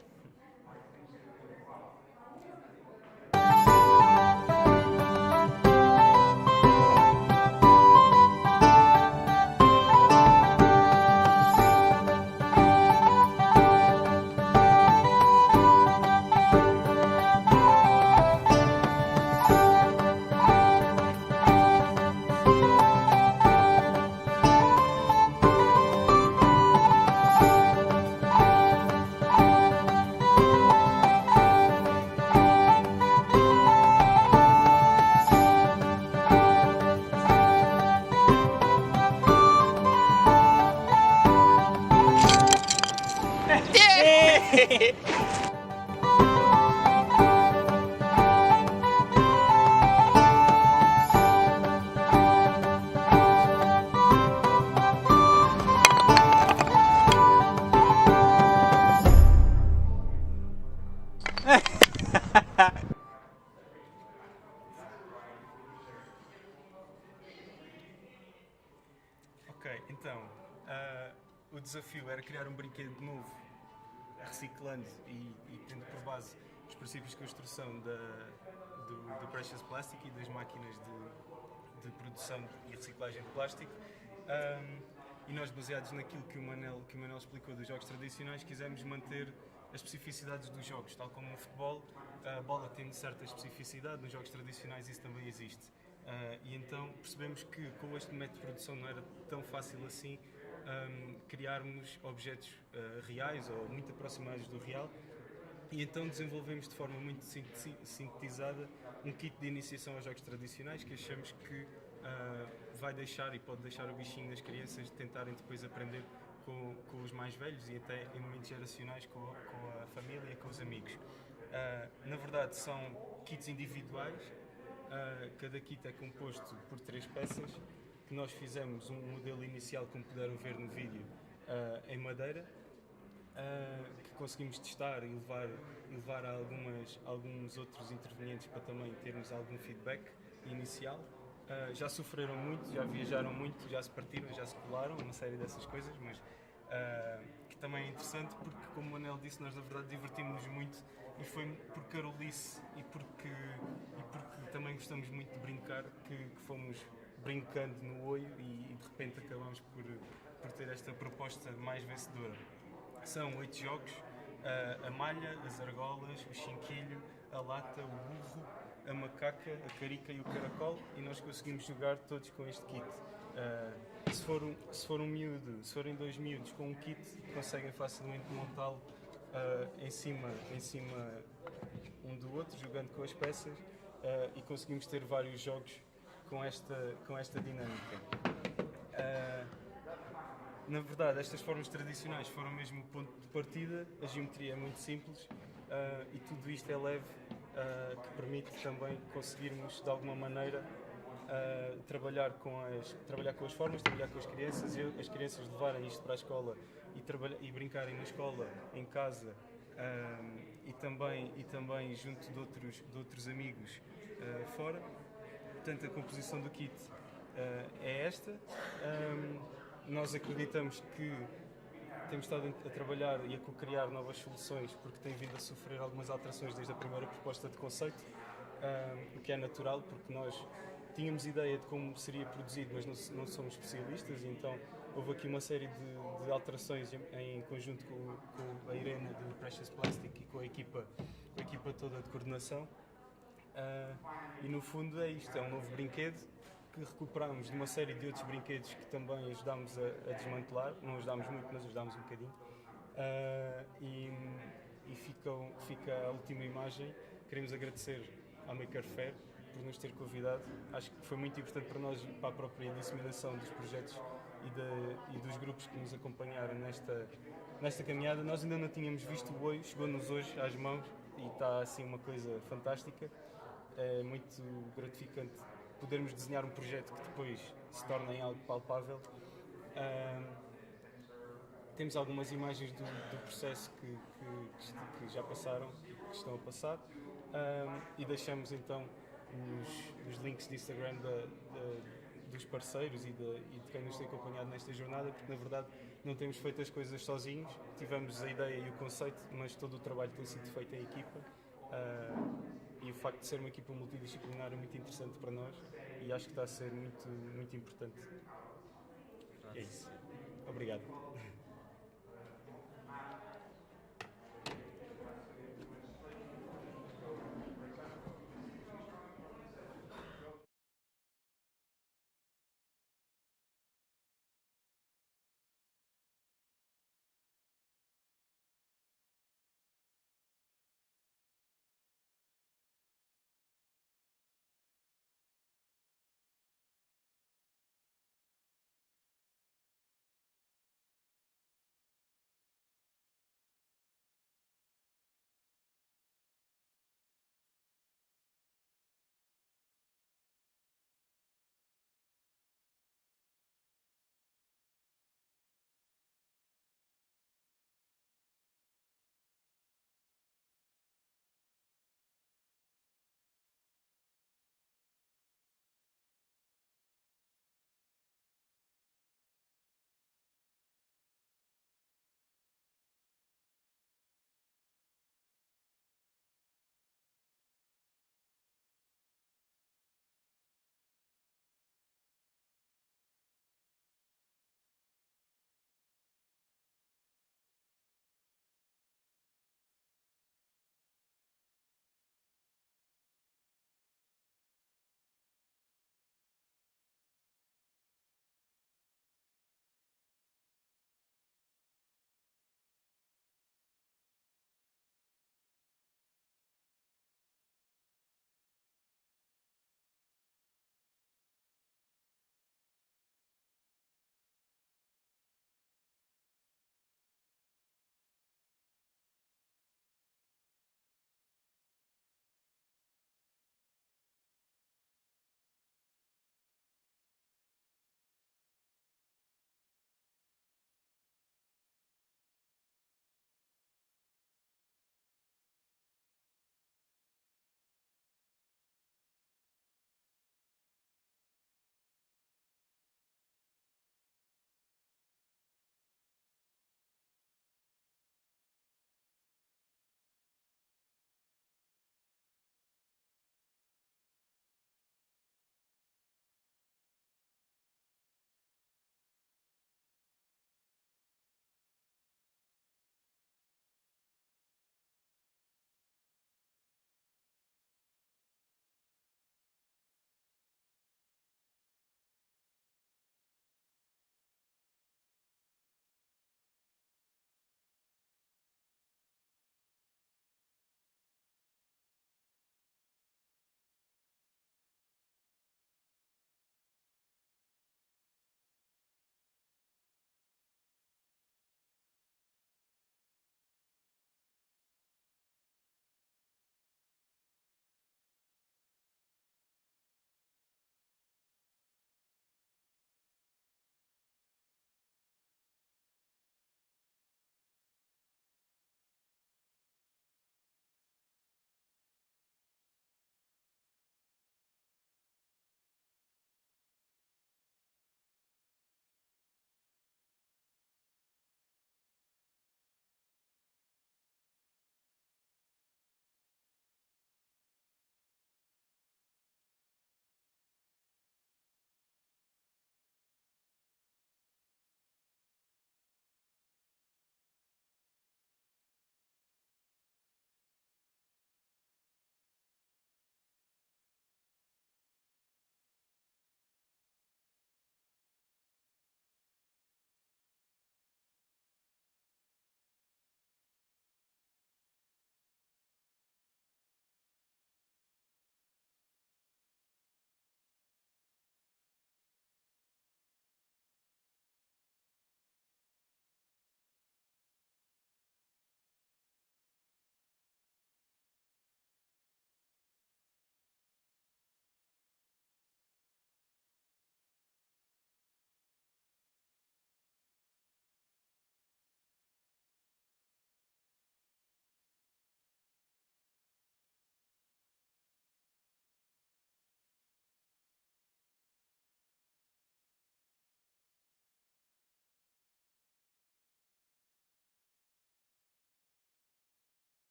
Ok, então, o desafio era criar um brinquedo novo, reciclando e tendo por base os princípios de construção do Precious Plastic e das máquinas de produção e reciclagem de plástico. E nós, baseados naquilo que o Manel explicou dos jogos tradicionais, quisemos manter as especificidades dos jogos, tal como no futebol. A bola tem certa especificidade, nos jogos tradicionais isso também existe. E então percebemos que com este método de produção não era tão fácil assim criarmos objetos reais ou muito aproximados do real, e então desenvolvemos de forma muito sintetizada um kit de iniciação aos jogos tradicionais que achamos que vai deixar e pode deixar o bichinho das crianças de tentarem depois aprender com os mais velhos e até em momentos geracionais com a família e com os amigos. Na verdade são kits individuais. Cada kit é composto por 3 peças, que nós fizemos um modelo inicial, como puderam ver no vídeo, em madeira, que conseguimos testar e levar a alguns outros intervenientes para também termos algum feedback inicial. Já sofreram muito, já viajaram muito, já se partiram, já se colaram, uma série dessas coisas, mas que também é interessante porque, como o Manel disse, nós na verdade divertimos-nos muito e foi por carolice e porque também gostamos muito de brincar que fomos brincando no olho e de repente acabamos por ter esta proposta mais vencedora. São 8 jogos, a malha, as argolas, o chinquilho, a lata, o burro, a macaca, a carica e o caracol, e nós conseguimos jogar todos com este kit. Se for um miúdo, se forem dois miúdos com um kit, conseguem facilmente montá-lo em cima um do outro, jogando com as peças, e conseguimos ter vários jogos com esta dinâmica. Na verdade, estas formas tradicionais foram mesmo o ponto de partida, a geometria é muito simples, e tudo isto é leve, que permite também conseguirmos, de alguma maneira, trabalhar com as formas, trabalhar com as crianças, e as crianças levarem isto para a escola e brincarem na escola, em casa, e também junto de outros amigos fora. Portanto, a composição do kit é esta. Nós acreditamos que temos estado a trabalhar e a co-criar novas soluções, porque tem vindo a sofrer algumas alterações desde a primeira proposta de conceito, o que é natural, porque nós tínhamos ideia de como seria produzido, mas não somos especialistas, e então houve aqui uma série de alterações em conjunto com a Irene do Precious Plastic e com a equipa toda de coordenação. E no fundo é isto, é um novo brinquedo que recuperamos de uma série de outros brinquedos que também ajudámos a desmantelar. Não ajudámos muito, mas ajudámos um bocadinho. E fica a última imagem. Queremos agradecer à Maker Faire por nos ter convidado. Acho que foi muito importante para nós, para a própria disseminação dos projetos e dos grupos que nos acompanharam nesta caminhada. Nós ainda não tínhamos visto o Oi, chegou-nos hoje às mãos e está assim uma coisa fantástica. É muito gratificante podermos desenhar um projeto que depois se torna em algo palpável. Temos algumas imagens do processo que já passaram, que estão a passar, e deixamos então os links de Instagram dos parceiros e de quem nos tem acompanhado nesta jornada, porque na verdade não temos feito as coisas sozinhos, tivemos a ideia e o conceito, mas todo o trabalho tem sido feito em equipa. E o facto de ser uma equipa multidisciplinar é muito interessante para nós e acho que está a ser muito, muito importante. É isso. Obrigado.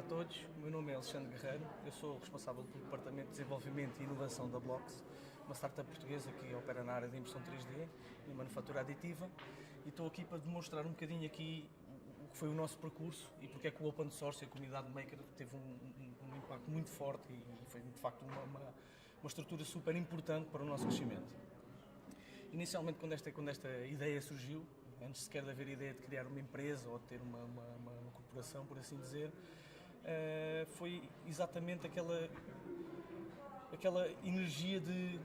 a todos, o meu nome é Alexandre Guerreiro, eu sou responsável pelo Departamento de Desenvolvimento e Inovação da Blox, uma startup portuguesa que opera na área de impressão 3D e manufatura aditiva, e estou aqui para demonstrar um bocadinho aqui o que foi o nosso percurso e porque é que o open source e a comunidade maker teve um impacto muito forte e foi de facto uma estrutura super importante para o nosso crescimento. Inicialmente, quando esta ideia surgiu, antes sequer de haver a ideia de criar uma empresa ou de ter uma corporação, por assim dizer, foi exatamente aquela energia de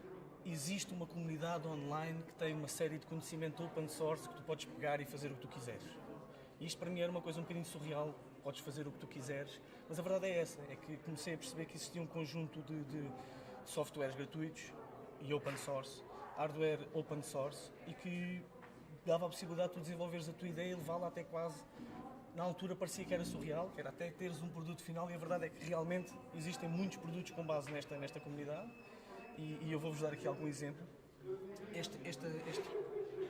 existe uma comunidade online que tem uma série de conhecimento open source que tu podes pegar e fazer o que tu quiseres. E isto para mim era uma coisa um bocadinho surreal, podes fazer o que tu quiseres, mas a verdade é essa, é que comecei a perceber que existia um conjunto de softwares gratuitos e open source, hardware open source, e que dava a possibilidade de tu desenvolveres a tua ideia e levá-la até quase, na altura parecia que era surreal, que era até teres um produto final, e a verdade é que realmente existem muitos produtos com base nesta comunidade, e eu vou-vos dar aqui algum exemplo. Este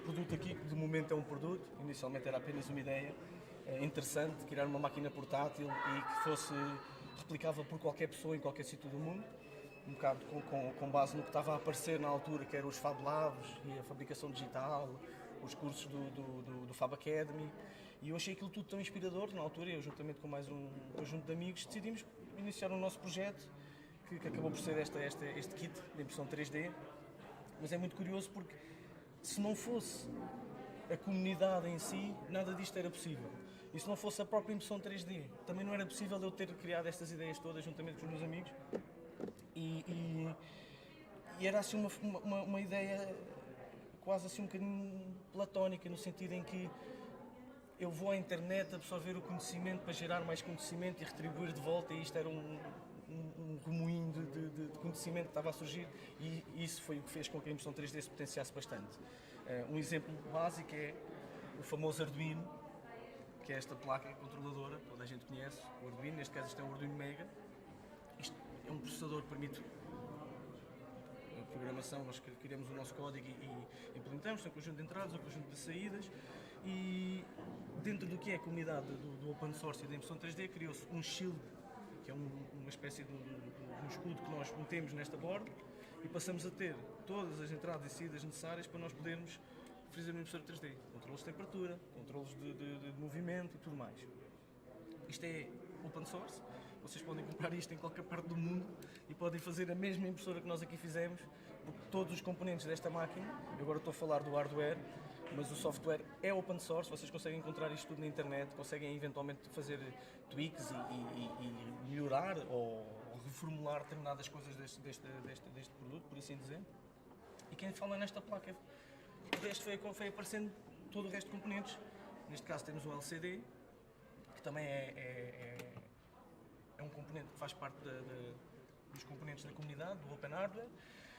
produto aqui, que de momento é um produto, inicialmente era apenas uma ideia interessante, de criar uma máquina portátil e que fosse replicável por qualquer pessoa em qualquer sítio do mundo, um bocado com base no que estava a aparecer na altura, que eram os Fab Labs e a fabricação digital, os cursos do Fab Academy, e eu achei aquilo tudo tão inspirador. Na altura, eu juntamente com mais um conjunto de amigos decidimos iniciar o nosso projeto, que acabou por ser este kit de impressão 3D, mas é muito curioso porque se não fosse a comunidade em si, nada disto era possível. E se não fosse a própria impressão 3D, também não era possível eu ter criado estas ideias todas juntamente com os meus amigos. E era assim uma ideia quase assim um bocadinho platónica, no sentido em que eu vou à internet absorver o conhecimento para gerar mais conhecimento e retribuir de volta, e isto era um remoinho de conhecimento que estava a surgir, e isso foi o que fez com que a impressão 3D se potenciasse bastante. Um exemplo básico é o famoso Arduino, que é esta placa controladora, toda a gente conhece, o Arduino, neste caso isto é o Arduino Mega. Isto é um processador que permite a programação, nós criamos o nosso código e implementamos, tem um conjunto de entradas, um conjunto de saídas, e dentro do que é a comunidade do open source e da impressão 3D criou-se um shield, que é uma espécie de um escudo que nós metemos nesta borda, e passamos a ter todas as entradas e saídas necessárias para nós podermos fazer uma impressora 3D, controles de temperatura, controles de movimento e tudo mais. Isto é open source, vocês podem comprar isto em qualquer parte do mundo e podem fazer a mesma impressora que nós aqui fizemos, porque todos os componentes desta máquina, eu agora estou a falar do hardware, mas o software é open source, vocês conseguem encontrar isto tudo na internet, conseguem eventualmente fazer tweaks e melhorar ou reformular determinadas coisas deste produto, por assim dizer. E quem fala nesta placa, o resto foi aparecendo todo o resto de componentes. Neste caso temos o LCD, que também é um componente que faz parte dos componentes da comunidade, do Open Hardware.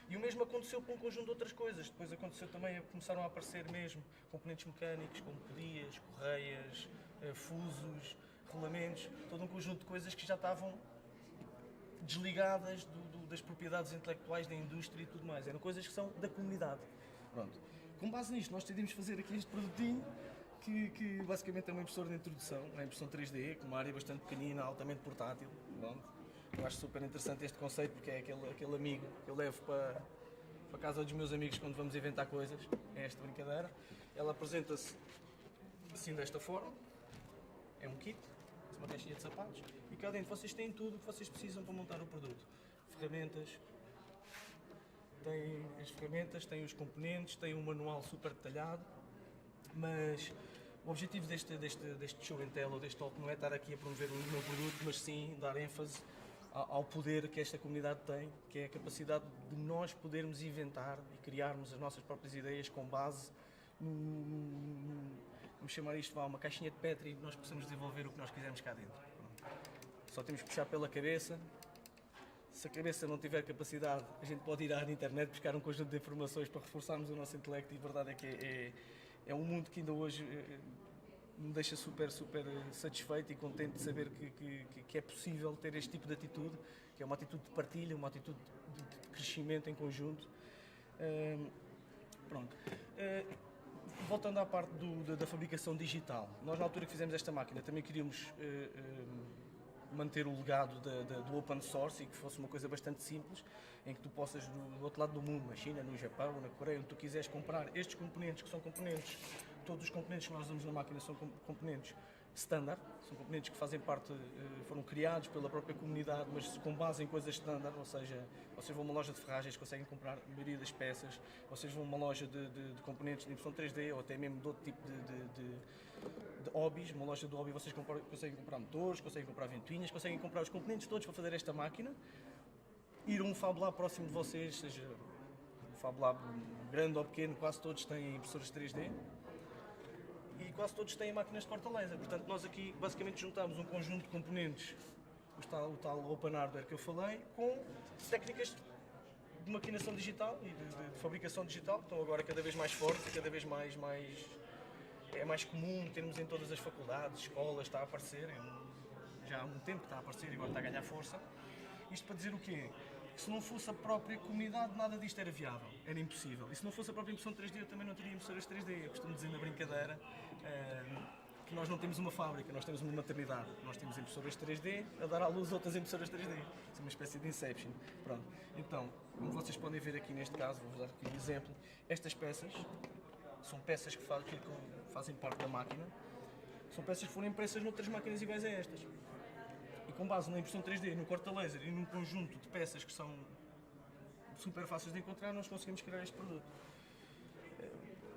E o mesmo aconteceu com um conjunto de outras coisas. Depois aconteceu também, começaram a aparecer mesmo componentes mecânicos, como pedias, correias, fusos, rolamentos, todo um conjunto de coisas que já estavam desligadas das propriedades intelectuais da indústria e tudo mais. Eram coisas que são da comunidade. Pronto. Com base nisto, nós decidimos fazer aqui este produtinho, que basicamente é uma impressora de introdução, uma impressão 3D, com uma área bastante pequenina, altamente portátil. Pronto. Eu acho super interessante este conceito, porque é aquele amigo que eu levo para a casa dos meus amigos quando vamos inventar coisas. É esta brincadeira. Ela apresenta-se assim desta forma. É um kit, uma caixinha de sapatos, e cá dentro vocês têm tudo o que vocês precisam para montar o produto. Ferramentas, tem as ferramentas, tem os componentes, tem um manual super detalhado, mas o objetivo deste show and tell ou deste talk não é estar aqui a promover o meu produto, mas sim dar ênfase ao poder que esta comunidade tem, que é a capacidade de nós podermos inventar e criarmos as nossas próprias ideias com base vamos chamar isto uma caixinha de Petri, e nós possamos desenvolver o que nós quisermos cá dentro. Só temos que puxar pela cabeça. Se a cabeça não tiver capacidade, a gente pode ir à internet buscar um conjunto de informações para reforçarmos o nosso intelecto, e a verdade é que é um mundo que ainda hoje me deixa super satisfeito e contente de saber que é possível ter este tipo de atitude, que é uma atitude de partilha, uma atitude de crescimento em conjunto. Pronto. Voltando à parte da fabricação digital, nós na altura que fizemos esta máquina também queríamos manter o legado do open source e que fosse uma coisa bastante simples, em que tu possas, do outro lado do mundo, na China, no Japão, na Coreia, onde tu quiseres comprar estes componentes, que são componentes, todos os componentes que nós usamos na máquina são componentes standard, são componentes que fazem parte, foram criados pela própria comunidade, mas com base em coisas standard, ou seja, vocês vão a uma loja de ferragens, conseguem comprar a maioria das peças, vocês vão a uma loja de componentes de impressão 3D ou até mesmo de outro tipo de hobbies, uma loja de hobby, vocês conseguem comprar motores, conseguem comprar ventoinhas, conseguem comprar os componentes todos para fazer esta máquina, ir a um Fab Lab próximo de vocês, seja um Fab Lab grande ou pequeno, quase todos têm impressoras 3D e quase todos têm máquinas de corta laser. Portanto, nós aqui basicamente juntamos um conjunto de componentes, o tal Open Hardware que eu falei, com técnicas de maquinação digital e de fabricação digital, que estão agora cada vez mais fortes e cada vez é mais comum, termos em todas as faculdades, escolas, está a aparecer, já há muito tempo que está a aparecer e agora está a ganhar força. Isto para dizer o quê? Que se não fosse a própria comunidade, nada disto era viável, era impossível. E se não fosse a própria impressão 3D, eu também não teria impressoras 3D. Eu costumo dizer na brincadeira que nós não temos uma fábrica, nós temos uma maternidade. Nós temos impressoras 3D a dar à luz outras impressoras 3D. Isso é uma espécie de Inception. Pronto. Então, como vocês podem ver aqui neste caso, vou-vos dar aqui um exemplo, estas peças são peças que fazem parte da máquina, são peças que foram impressas noutras máquinas iguais a estas. E com base na impressão 3D, no corta laser e num conjunto de peças que são super fáceis de encontrar, nós conseguimos criar este produto.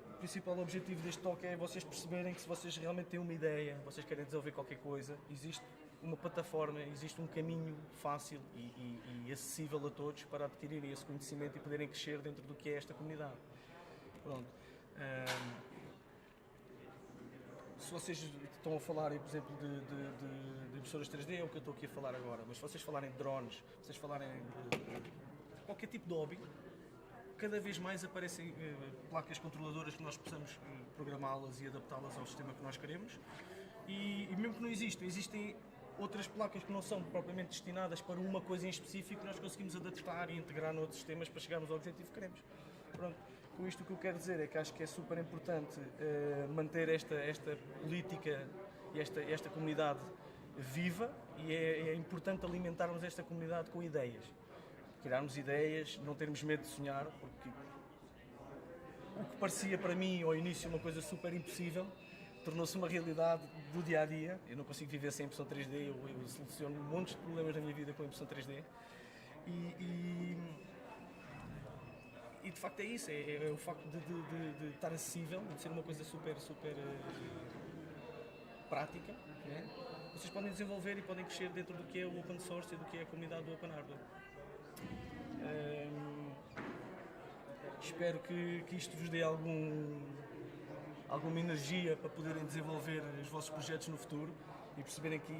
O principal objetivo deste talk é vocês perceberem que se vocês realmente têm uma ideia, vocês querem desenvolver qualquer coisa, existe uma plataforma, existe um caminho fácil e acessível a todos para adquirirem esse conhecimento e poderem crescer dentro do que é esta comunidade. Pronto. Se vocês estão a falar, por exemplo, de impressoras 3D, é o que eu estou aqui a falar agora, mas se vocês falarem de drones, se vocês falarem de qualquer tipo de hobby, cada vez mais aparecem placas controladoras que nós possamos programá-las e adaptá-las ao sistema que nós queremos. E mesmo que não existem outras placas que não são propriamente destinadas para uma coisa em específico, nós conseguimos adaptar e integrar noutros sistemas para chegarmos ao objetivo que queremos. Pronto. Com isto o que eu quero dizer é que acho que é super importante manter esta política e esta comunidade viva e é importante alimentarmos esta comunidade com ideias. Criarmos ideias, não termos medo de sonhar, porque o que parecia para mim ao início uma coisa super impossível tornou-se uma realidade do dia a dia. Eu não consigo viver sem impressão 3D, eu soluciono montes de problemas na minha vida com a impressão 3D e de facto é isso, é o facto de estar acessível, de ser uma coisa super prática, né? Vocês podem desenvolver e podem crescer dentro do que é o open source e do que é a comunidade do Open Hardware. Espero que isto vos dê alguma energia para poderem desenvolver os vossos projetos no futuro e perceberem que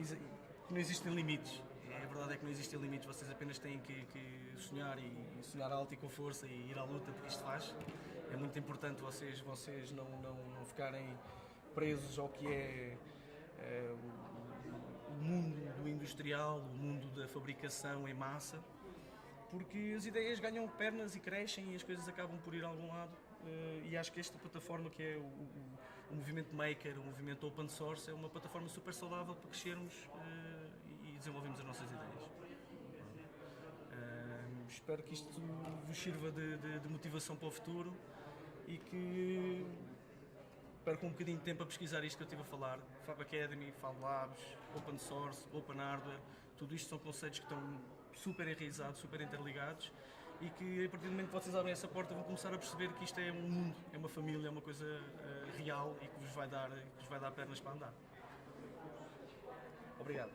não existem limites. A verdade é que não existem limites, vocês apenas têm que sonhar e sonhar alto e com força e ir à luta, porque isto faz. É muito importante vocês não ficarem presos ao que é o mundo do industrial, o mundo da fabricação em massa, porque as ideias ganham pernas e crescem e as coisas acabam por ir a algum lado. E acho que esta plataforma que é o movimento maker, o movimento open source, é uma plataforma super saudável para crescermos e desenvolvermos as nossas ideias. Espero que isto vos sirva de motivação para o futuro e que percam um bocadinho de tempo a pesquisar isto que eu estive a falar. Fab Academy, Fab Labs, Open Source, Open Hardware, tudo isto são conceitos que estão super enraizados, super interligados e que a partir do momento que vocês abrem essa porta vão começar a perceber que isto é um mundo, é uma família, é uma coisa real e que vos vai dar pernas para andar. Obrigado.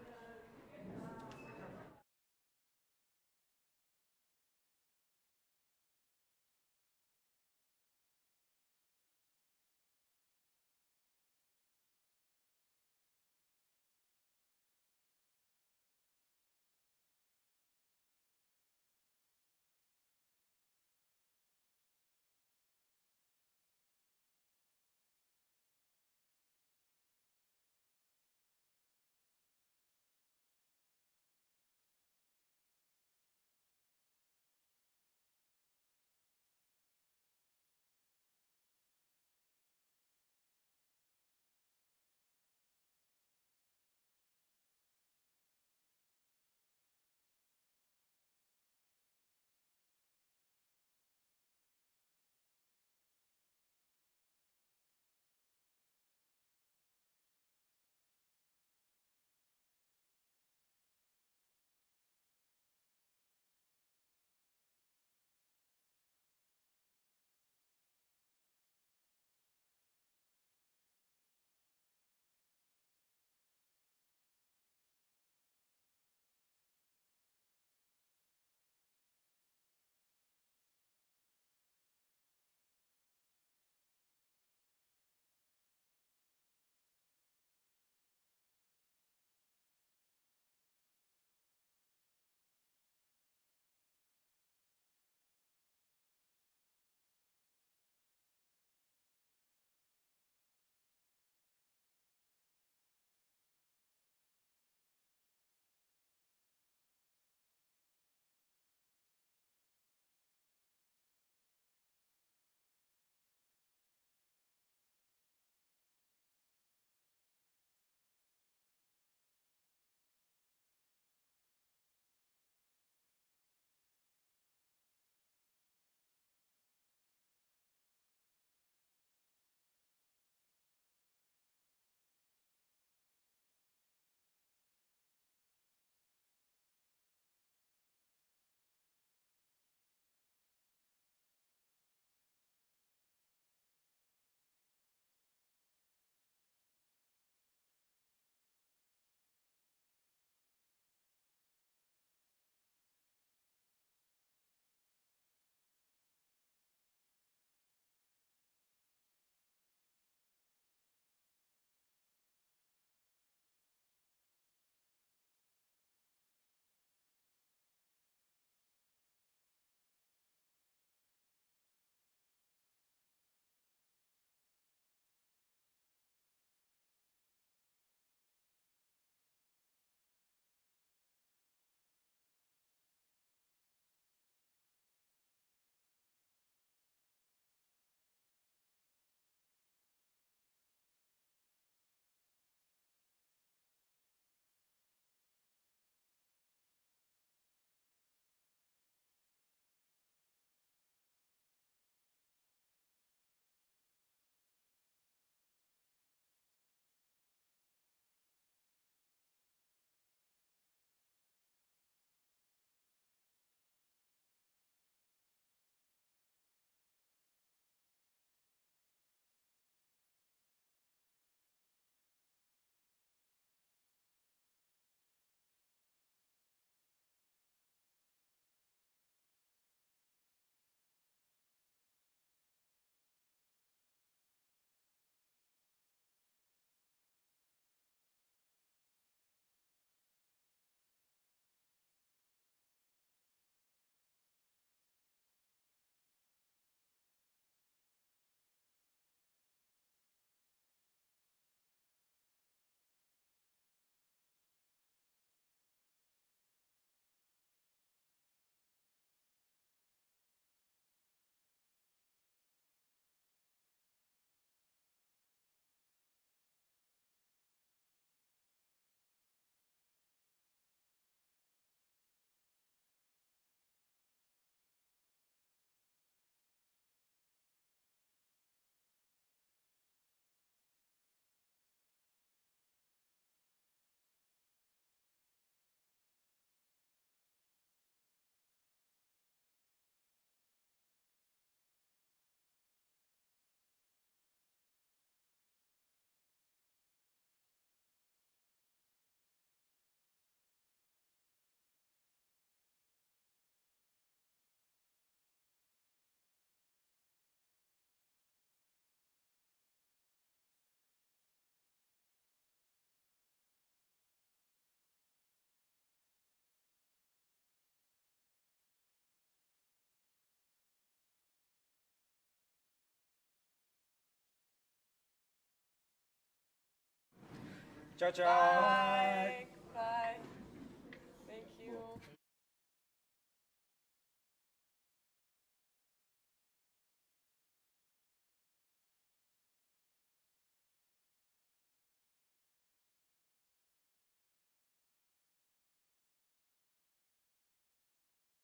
Tchau, tchau! Bye.